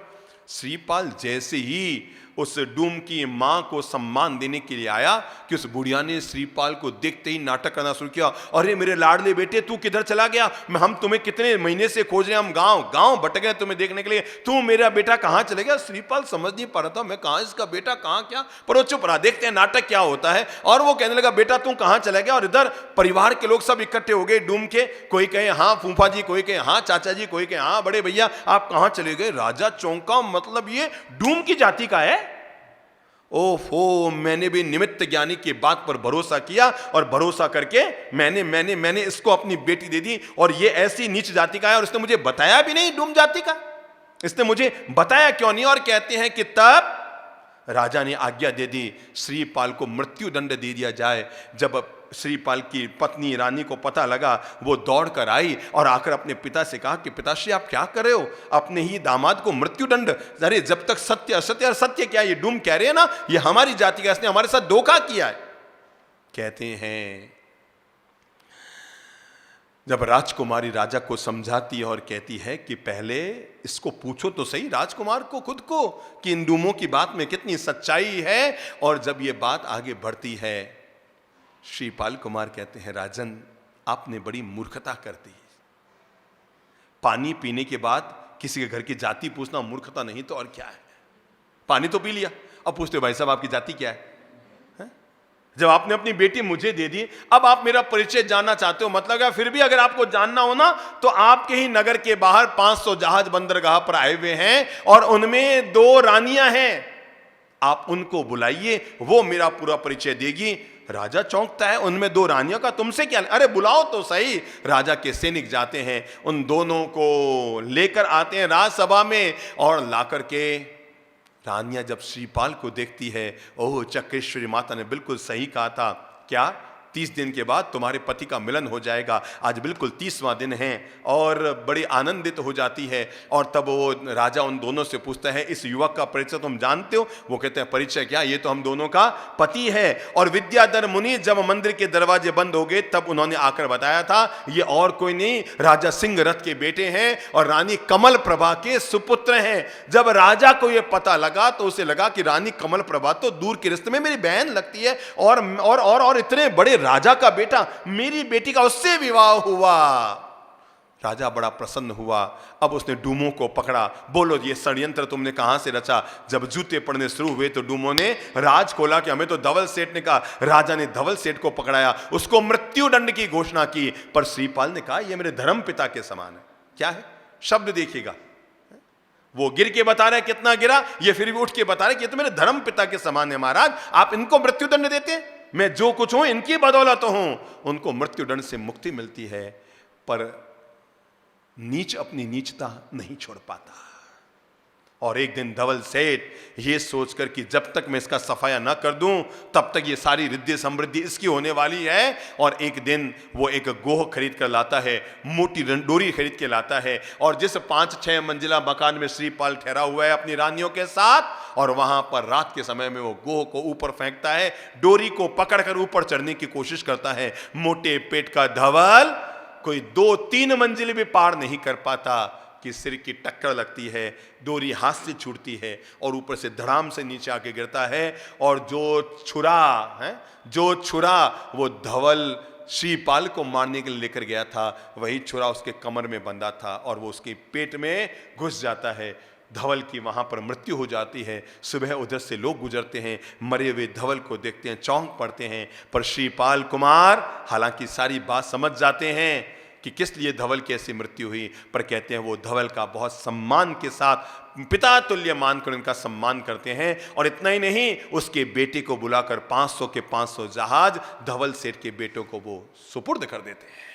श्रीपाल जैसे ही उस डूम की मां को सम्मान देने के लिए आया कि उस बुढ़िया ने श्रीपाल को देखते ही नाटक करना शुरू किया। अरे मेरे लाडले बेटे तू किधर चला गया? हम तुम्हें कितने महीने से खोज रहे हैं, हम गांव गांव भटक गए तुम्हें देखने के लिए, तू मेरा बेटा कहां चले गया? श्रीपाल समझ नहीं पा रहा था मैं कहां इसका बेटा कहां क्या, पर वो चुप रहा, देखते हैं नाटक क्या होता है। और वो कहने लगा बेटा तू कहां चला गया? और इधर परिवार के लोग सब इकट्ठे हो गए डूम के, कोई कहे हाँ फूफा जी, कोई कहे हाँ चाचा जी, कोई कहे हाँ बड़े भैया आप कहां चले गए? राजा चौंका, मतलब ये डूम की जाति का है। ओहो, मैंने भी निमित्त ज्ञानी की बात पर भरोसा किया और भरोसा करके मैंने इसको अपनी बेटी दे दी, और ये ऐसी नीच जाति का है और इसने मुझे बताया भी नहीं डूम जाति का, इसने मुझे बताया क्यों नहीं? और कहते हैं कि तब राजा ने आज्ञा दे दी श्रीपाल को मृत्यु दंड दे दिया जाए। जब श्रीपाल की पत्नी रानी को पता लगा, वो दौड़ कर आई और आकर अपने पिता से कहा कि पिताश्री आप क्या कर रहे हो, अपने ही दामाद को मृत्यु दंड? अरे जब तक सत्य असत्य, और सत्य क्या, ये डूम कह रहे हैं ना ये हमारी जाति का, इसने हमारे साथ धोखा किया है। कहते हैं जब राजकुमारी राजा को समझाती है और कहती है कि पहले इसको पूछो तो सही राजकुमार को खुद को कि इन डूमों की बात में कितनी सच्चाई है। और जब ये बात आगे बढ़ती है, श्रीपाल कुमार कहते हैं राजन आपने बड़ी मूर्खता कर दी। पानी पीने के बाद किसी के घर की जाति पूछना मूर्खता नहीं तो और क्या है? पानी तो पी लिया, अब पूछते हो भाई साहब आपकी जाति क्या है? जब आपने अपनी बेटी मुझे दे दी, अब आप मेरा परिचय जानना चाहते हो, मतलब क्या? फिर भी अगर आपको जानना हो ना तो आपके ही नगर के बाहर 500 जहाज बंदरगाह पर आए हुए हैं और उनमें 2 रानियां हैं, आप उनको बुलाइए, वो मेरा पूरा परिचय देगी। राजा चौंकता है, उनमें 2 रानियों का तुमसे क्या? अरे बुलाओ तो सही। राजा के सैनिक जाते हैं, उन दोनों को लेकर आते हैं राजसभा में, और लाकर के रानियां जब श्रीपाल को देखती है, ओह चक्रेश्वरी माता ने बिल्कुल सही कहा था। क्या 30 दिन के बाद तुम्हारे पति का मिलन हो जाएगा। आज बिल्कुल 30वां दिन है और बड़ी आनंदित हो जाती है। और तब वो राजा उन दोनों से पूछता है, इस युवक का परिचय तुम जानते हो? वो कहते हैं, परिचय क्या, ये तो हम दोनों का पति है। और विद्याधर मुनि जब मंदिर के दरवाजे बंद हो गए तब उन्होंने आकर बताया था, ये और कोई नहीं, राजा सिंहरथ के बेटे हैं और रानी कमल प्रभा के सुपुत्र हैं। जब राजा को यह पता लगा तो उसे लगा कि रानी कमल प्रभा तो दूर के रिश्ते में मेरी बहन लगती है और इतने बड़े राजा का बेटा, मेरी बेटी का उससे विवाह हुआ। राजा बड़ा प्रसन्न हुआ। अब उसने डूमों को पकड़ा, बोलो ये षड्यंत्र तुमने कहां से रचा? जब जूते पड़ने शुरू हुए तो डूमों ने राज खोला कि हमें तो धवल सेठ ने कहा। राजा ने धवल सेठ को पकड़ाया, उसको मृत्युदंड की घोषणा की। पर श्रीपाल ने कहा, यह मेरे धर्म पिता के समान है। क्या है शब्द देखिएगा, वो गिर के बता रहे कितना गिरा, ये फिर भी उठ के बता रहे कि ये तो मेरे धर्म पिता के समान है महाराज, आप इनको मृत्युदंड देते हैं? मैं जो कुछ हूं इनकी बदौलत हूं। उनको मृत्युदंड से मुक्ति मिलती है, पर नीच अपनी नीचता नहीं छोड़ पाता। और एक दिन धवल सेठ ये सोचकर कि जब तक मैं इसका सफाया ना कर दूं तब तक ये सारी रिद्धि समृद्धि इसकी होने वाली है। और एक दिन वो एक गोह खरीद कर लाता है, मोटी डोरी खरीद के लाता है, और जिस 5-6 मंजिला मकान में श्रीपाल ठहरा हुआ है अपनी रानियों के साथ, और वहां पर रात के समय में वो गोह को ऊपर फेंकता है, डोरी को पकड़कर ऊपर चढ़ने की कोशिश करता है। मोटे पेट का धवल कोई 2-3 मंजिल भी पार नहीं कर पाता कि सिर की टक्कर लगती है, डोरी हाथ से छूटती है और ऊपर से धड़ाम से नीचे आके गिरता है। और जो छुरा वो धवल श्रीपाल को मारने के लिए लेकर गया था, वही छुरा उसके कमर में बंधा था और वो उसके पेट में घुस जाता है। धवल की वहां पर मृत्यु हो जाती है। सुबह उधर से लोग गुजरते हैं, मरे हुए धवल को देखते हैं, चौंक पड़ते हैं। पर श्रीपाल कुमार हालांकि सारी बात समझ जाते हैं कि किस लिए धवल की ऐसी मृत्यु हुई, पर कहते हैं वो धवल का बहुत सम्मान के साथ पिता तुल्य मानकर उनका सम्मान करते हैं। और इतना ही नहीं, उसके बेटे को बुलाकर 500 के 500 जहाज धवल सेठ के बेटों को वो सुपुर्द कर देते हैं।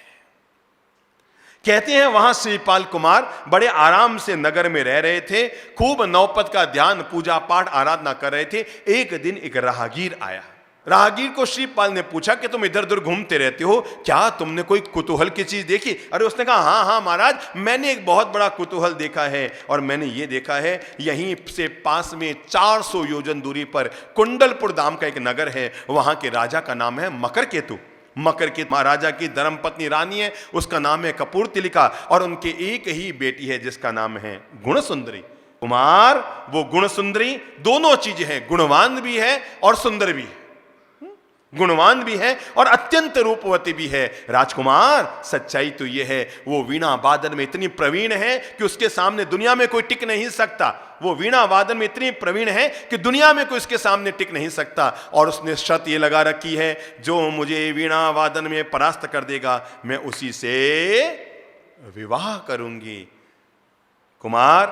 कहते हैं वहां श्रीपाल कुमार बड़े आराम से नगर में रह रहे थे, खूब नौपत का ध्यान, पूजा पाठ, आराधना कर रहे थे। एक दिन एक राहगीर आया। राहगीर को श्रीपाल ने पूछा कि तुम इधर उधर घूमते रहते हो, क्या तुमने कोई कुतूहल की चीज देखी? अरे उसने कहा, हाँ हाँ महाराज, मैंने एक बहुत बड़ा कुतूहल देखा है, और मैंने ये देखा है यहीं से पास में 400 योजन दूरी पर कुंडलपुर नाम का एक नगर है, वहां के राजा का नाम है मकरकेतु। मकरकेतु महाराजा की धर्मपत्नी रानी है, उसका नाम है कपूरतिलिका, और उनके एक ही बेटी है जिसका नाम है गुणसुंदरी। कुमार वो गुणसुंदरी दोनों चीजें हैं, गुणवान भी है और सुंदर भी है, गुणवान भी है और अत्यंत रूपवती भी है। राजकुमार सच्चाई तो यह है, वो वीणा वादन में इतनी प्रवीण है कि उसके सामने दुनिया में कोई टिक नहीं सकता। वो वीणा वादन में इतनी प्रवीण है कि दुनिया में कोई उसके सामने टिक नहीं सकता। और उसने शर्त ये लगा रखी है, जो मुझे वीणा वादन में परास्त कर देगा मैं उसी से विवाह करूंगी। कुमार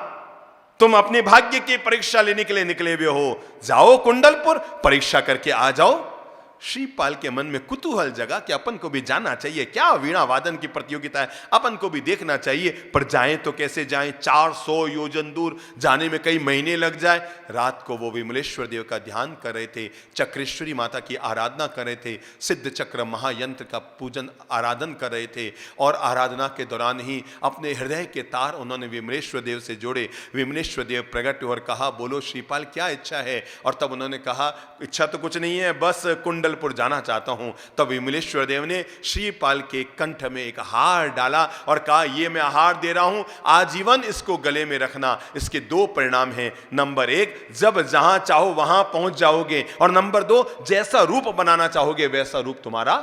तुम अपने भाग्य की परीक्षा लेने के लिए निकले हुए हो, जाओ कुंडलपुर, परीक्षा करके आ जाओ। श्रीपाल के मन में कुतूहल जगा कि अपन को भी जाना चाहिए, क्या वीणा वादन की प्रतियोगिता है, अपन को भी देखना चाहिए, पर जाएं तो कैसे जाएं? 400 योजन दूर जाने में कई महीने लग जाए। रात को वो विमलेश्वर देव का ध्यान कर रहे थे, चक्रेश्वरी माता की आराधना कर रहे थे, सिद्ध चक्र महायंत्र का पूजन आराधन कर रहे थे। और आराधना के दौरान ही अपने हृदय के तार उन्होंने विमलेश्वर देव से जोड़े। विमलेश्वर देव प्रकट और कहा, बोलो श्रीपाल क्या इच्छा है? और तब उन्होंने कहा, इच्छा तो कुछ नहीं है, बस कुंडलपुर जाना चाहता हूं। तब विमलेश्वर देव ने श्रीपाल के कंठ में एक हार डाला और कहा, ये मैं हार दे रहा हूं, आजीवन इसको गले में रखना। इसके 2 परिणाम हैं। नंबर 1, जब जहां चाहो वहां पहुंच जाओगे, और नंबर 2, जैसा रूप बनाना चाहोगे वैसा रूप तुम्हारा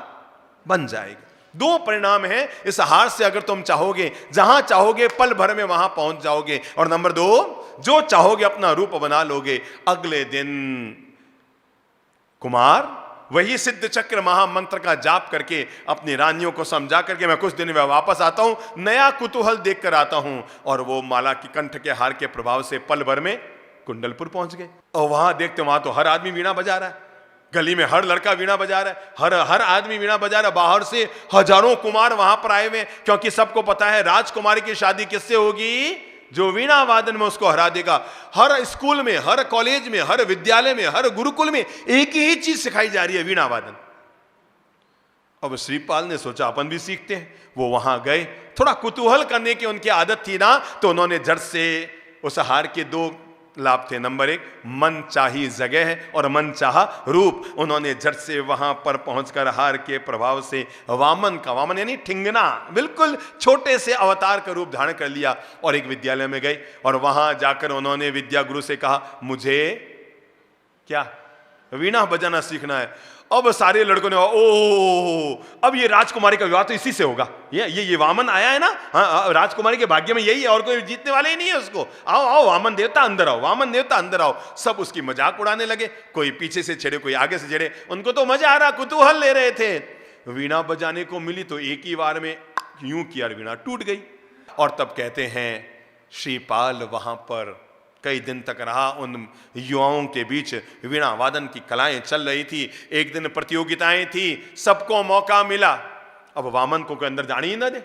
बन जाएगा। 2 परिणाम हैं इस हार से। अगर तुम चाहोगे, जहां चाहोगे पल भर में वहां पहुंच जाओगे, और नंबर 2, जो चाहोगे अपना रूप बना लोगे। अगले दिन कुमार वही सिद्ध चक्र महामंत्र का जाप करके अपनी रानियों को समझा करके मैं कुछ दिन में वापस आता हूं, नया कुतूहल देख कर आता हूं। और वो माला की कंठ के हार के प्रभाव से पल भर में कुंडलपुर पहुंच गए। और वहां देखते, वहां तो हर आदमी वीणा बजा रहा है, गली में हर लड़का वीणा बजा रहा है, हर आदमी वीणा बजा रहा है। बाहर से हजारों कुमार वहां पर आए हुए, क्योंकि सबको पता है राजकुमारी की शादी किससे होगी? जो वीणा वादन में उसको हरा देगा। हर स्कूल में, हर कॉलेज में, हर विद्यालय में, हर गुरुकुल में एक ही चीज सिखाई जा रही है, वीणा वादन। अब श्रीपाल ने सोचा अपन भी सीखते हैं। वो वहां गए, थोड़ा कुतूहल करने की उनकी आदत थी ना, तो उन्होंने झट से उस हार के दो लाभ थे। नंबर 1, मन चाही जगह और मन चाहा रूप। उन्होंने झट से वहां पर पहुंचकर हार के प्रभाव से वामन का, वामन यानी ठिंगना, बिल्कुल छोटे से अवतार का रूप धारण कर लिया और एक विद्यालय में गए और वहां जाकर उन्होंने विद्या गुरु से कहा, मुझे क्या वीणा बजाना सीखना है। अब सारे लड़कों ने, ओ अब ये राजकुमारी का विवाह तो इसी से होगा, ये वामन आया है ना, हाँ राजकुमारी के भाग्य में यही है और कोई जीतने वाले ही नहीं है उसको। आओ आओ वामन देवता अंदर आओ, वामन देवता अंदर आओ। सब उसकी मजाक उड़ाने लगे, कोई पीछे से छेड़े, कोई आगे से छेड़े, उनको तो मजा आ रहा, कुतूहल ले रहे थे। वीणा बजाने को मिली तो एक ही बार में यूं किया, वीणा टूट गई। और तब कहते हैं श्रीपाल वहां पर कई दिन तक रहा। उन युवाओं के बीच वीणा वादन की कलाएं चल रही थी। एक दिन प्रतियोगिताएं थी, सबको मौका मिला। अब वामन को कोई अंदर जाने ही ना दे।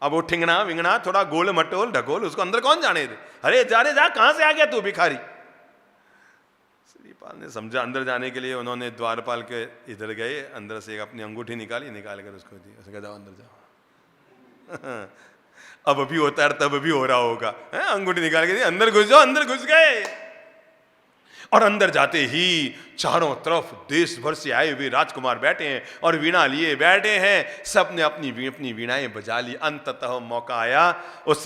अब वो ठिंगना विंगना थोड़ा गोल मटोल ढकोल, उसको अंदर कौन जाने दे। अरे जा रे जा, कहां से आ गया तू भिखारी। श्रीपाल ने समझा अंदर जाने के लिए। उन्होंने द्वारपाल के इधर गए, अंदर से अपनी अंगूठी निकाली, निकाल कर उसको दी, उसको जाओ अंदर जाओ। अब भी होता है, तब भी हो रहा होगा, अंगूठी निकाल के अंदर घुस जाओ। अंदर घुस गए और अंदर जाते ही चारों तरफ देश भर से आए हुए राजकुमार बैठे हैं और वीणा लिए बैठे हैं। सबने अपनी अपनी वीणाएं बजा ली। अंततः मौका आया उस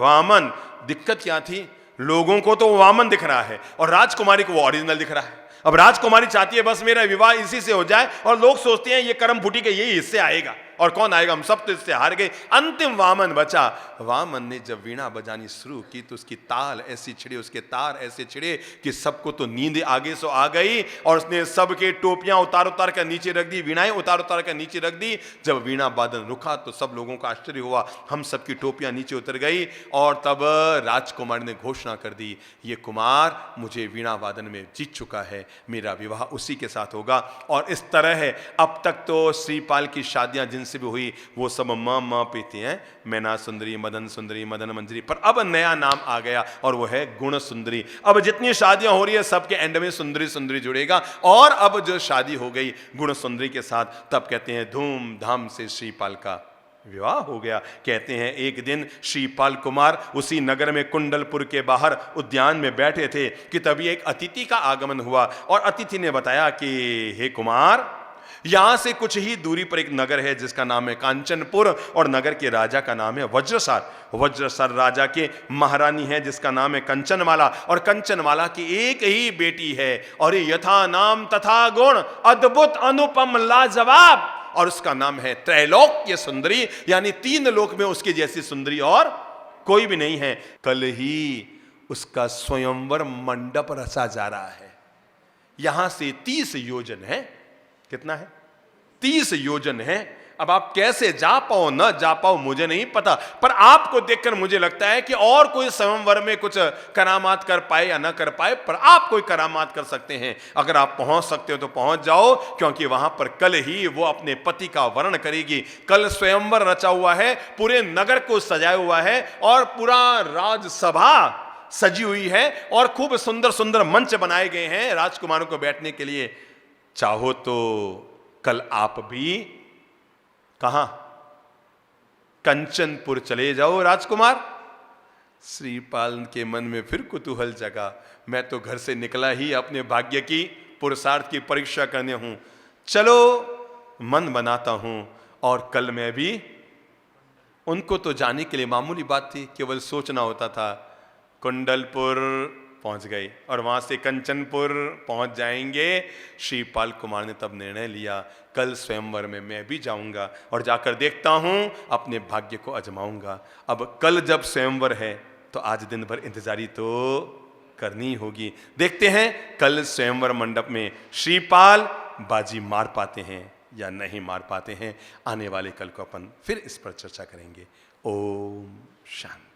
वामन। दिक्कत क्या थी, लोगों को तो वामन दिख रहा है और राजकुमारी को वो ओरिजिनल दिख रहा है। अब राजकुमारी चाहती है बस मेरा विवाह इसी से हो जाए और लोग सोचते हैं ये कर्म फूटी के यही इससे आएगा और कौन आएगा, हम सब तो इससे हार गए। अंतिम वामन बचा। वामन ने जब वीणा बजानी शुरू की तो उसकी ताल ऐसी छिड़े, उसके तार ऐसे छिड़े कि सबको तो नींद आगे सो आ गई और उसने सबके टोपियां उतार उतार कर नीचे रख दी, वीणाएं उतार उतार कर नीचे रख दी। जब वीणा वादन रुका तो सब लोगों का आश्चर्य हुआ, हम सबकी टोपियां नीचे उतर गई। और तब राजकुमार ने घोषणा कर दी, ये कुमार मुझे वीणा वादन में जीत चुका है, मेरा विवाह उसी के साथ होगा। और इस तरह है, अब तक तो श्रीपाल की शादियां जिनसे भी हुई वो सब मां पीती हैं, मैना सुंदरी, मदन मंजरी, पर अब नया नाम आ गया और वो है गुण सुंदरी। अब जितनी शादियां हो रही है सबके एंड में सुंदरी सुंदरी जुड़ेगा। और अब जो शादी हो गई गुण सुंदरी के साथ, तब कहते हैं धूमधाम से श्रीपाल का विवाह हो गया। कहते हैं एक दिन श्रीपाल कुमार उसी नगर में कुंडलपुर के बाहर उद्यान में बैठे थे कि तभी एक अतिथि का आगमन हुआ और अतिथि ने बताया कि हे कुमार, यहां से कुछ ही दूरी पर एक नगर है जिसका नाम है कांचनपुर और नगर के राजा का नाम है वज्रसार। वज्रसार राजा के महारानी है जिसका नाम है कंचनमाला और कंचनमाला की एक ही बेटी है और ये यथा नाम तथा गुण, अद्भुत अनुपम लाजवाब, और उसका नाम है त्रैलोक्य सुंदरी, यानी 3 लोक में उसके जैसी सुंदरी और कोई भी नहीं है। कल ही उसका स्वयंवर मंडप रचा जा रहा है। यहां से 30 योजन है। कितना है? 30 योजन है। अब आप कैसे जा पाओ न जा पाओ मुझे नहीं पता, पर आपको देखकर मुझे लगता है कि और कोई स्वयंवर में कुछ करामात कर पाए या ना कर पाए, पर आप कोई करामात कर सकते हैं। अगर आप पहुंच सकते हो तो पहुंच जाओ, क्योंकि वहां पर कल ही वो अपने पति का वर्ण करेगी। कल स्वयंवर रचा हुआ है, पूरे नगर को सजाया हुआ है और पूरा राजसभा सजी हुई है और खूब सुंदर सुंदर मंच बनाए गए हैं राजकुमारों को बैठने के लिए। चाहो तो कल आप भी कहां, कंचनपुर चले जाओ राजकुमार। श्रीपाल के मन में फिर कुतूहल जगा। मैं तो घर से निकला ही अपने भाग्य की पुरुषार्थ की परीक्षा करने हूं, चलो मन बनाता हूं। और कल मैं भी, उनको तो जाने के लिए मामूली बात थी, केवल सोचना होता था। कुंडलपुर पहुंच गई और वहां से कंचनपुर पहुंच जाएंगे। श्रीपाल कुमार ने तब निर्णय लिया, कल स्वयंवर में मैं भी जाऊंगा और जाकर देखता हूं, अपने भाग्य को आजमाऊंगा। अब कल जब स्वयंवर है तो आज दिन भर इंतजारी तो करनी होगी। देखते हैं कल स्वयंवर मंडप में श्रीपाल बाजी मार पाते हैं या नहीं मार पाते हैं। आने वाले कल को अपन फिर इस पर चर्चा करेंगे। ओम शांति।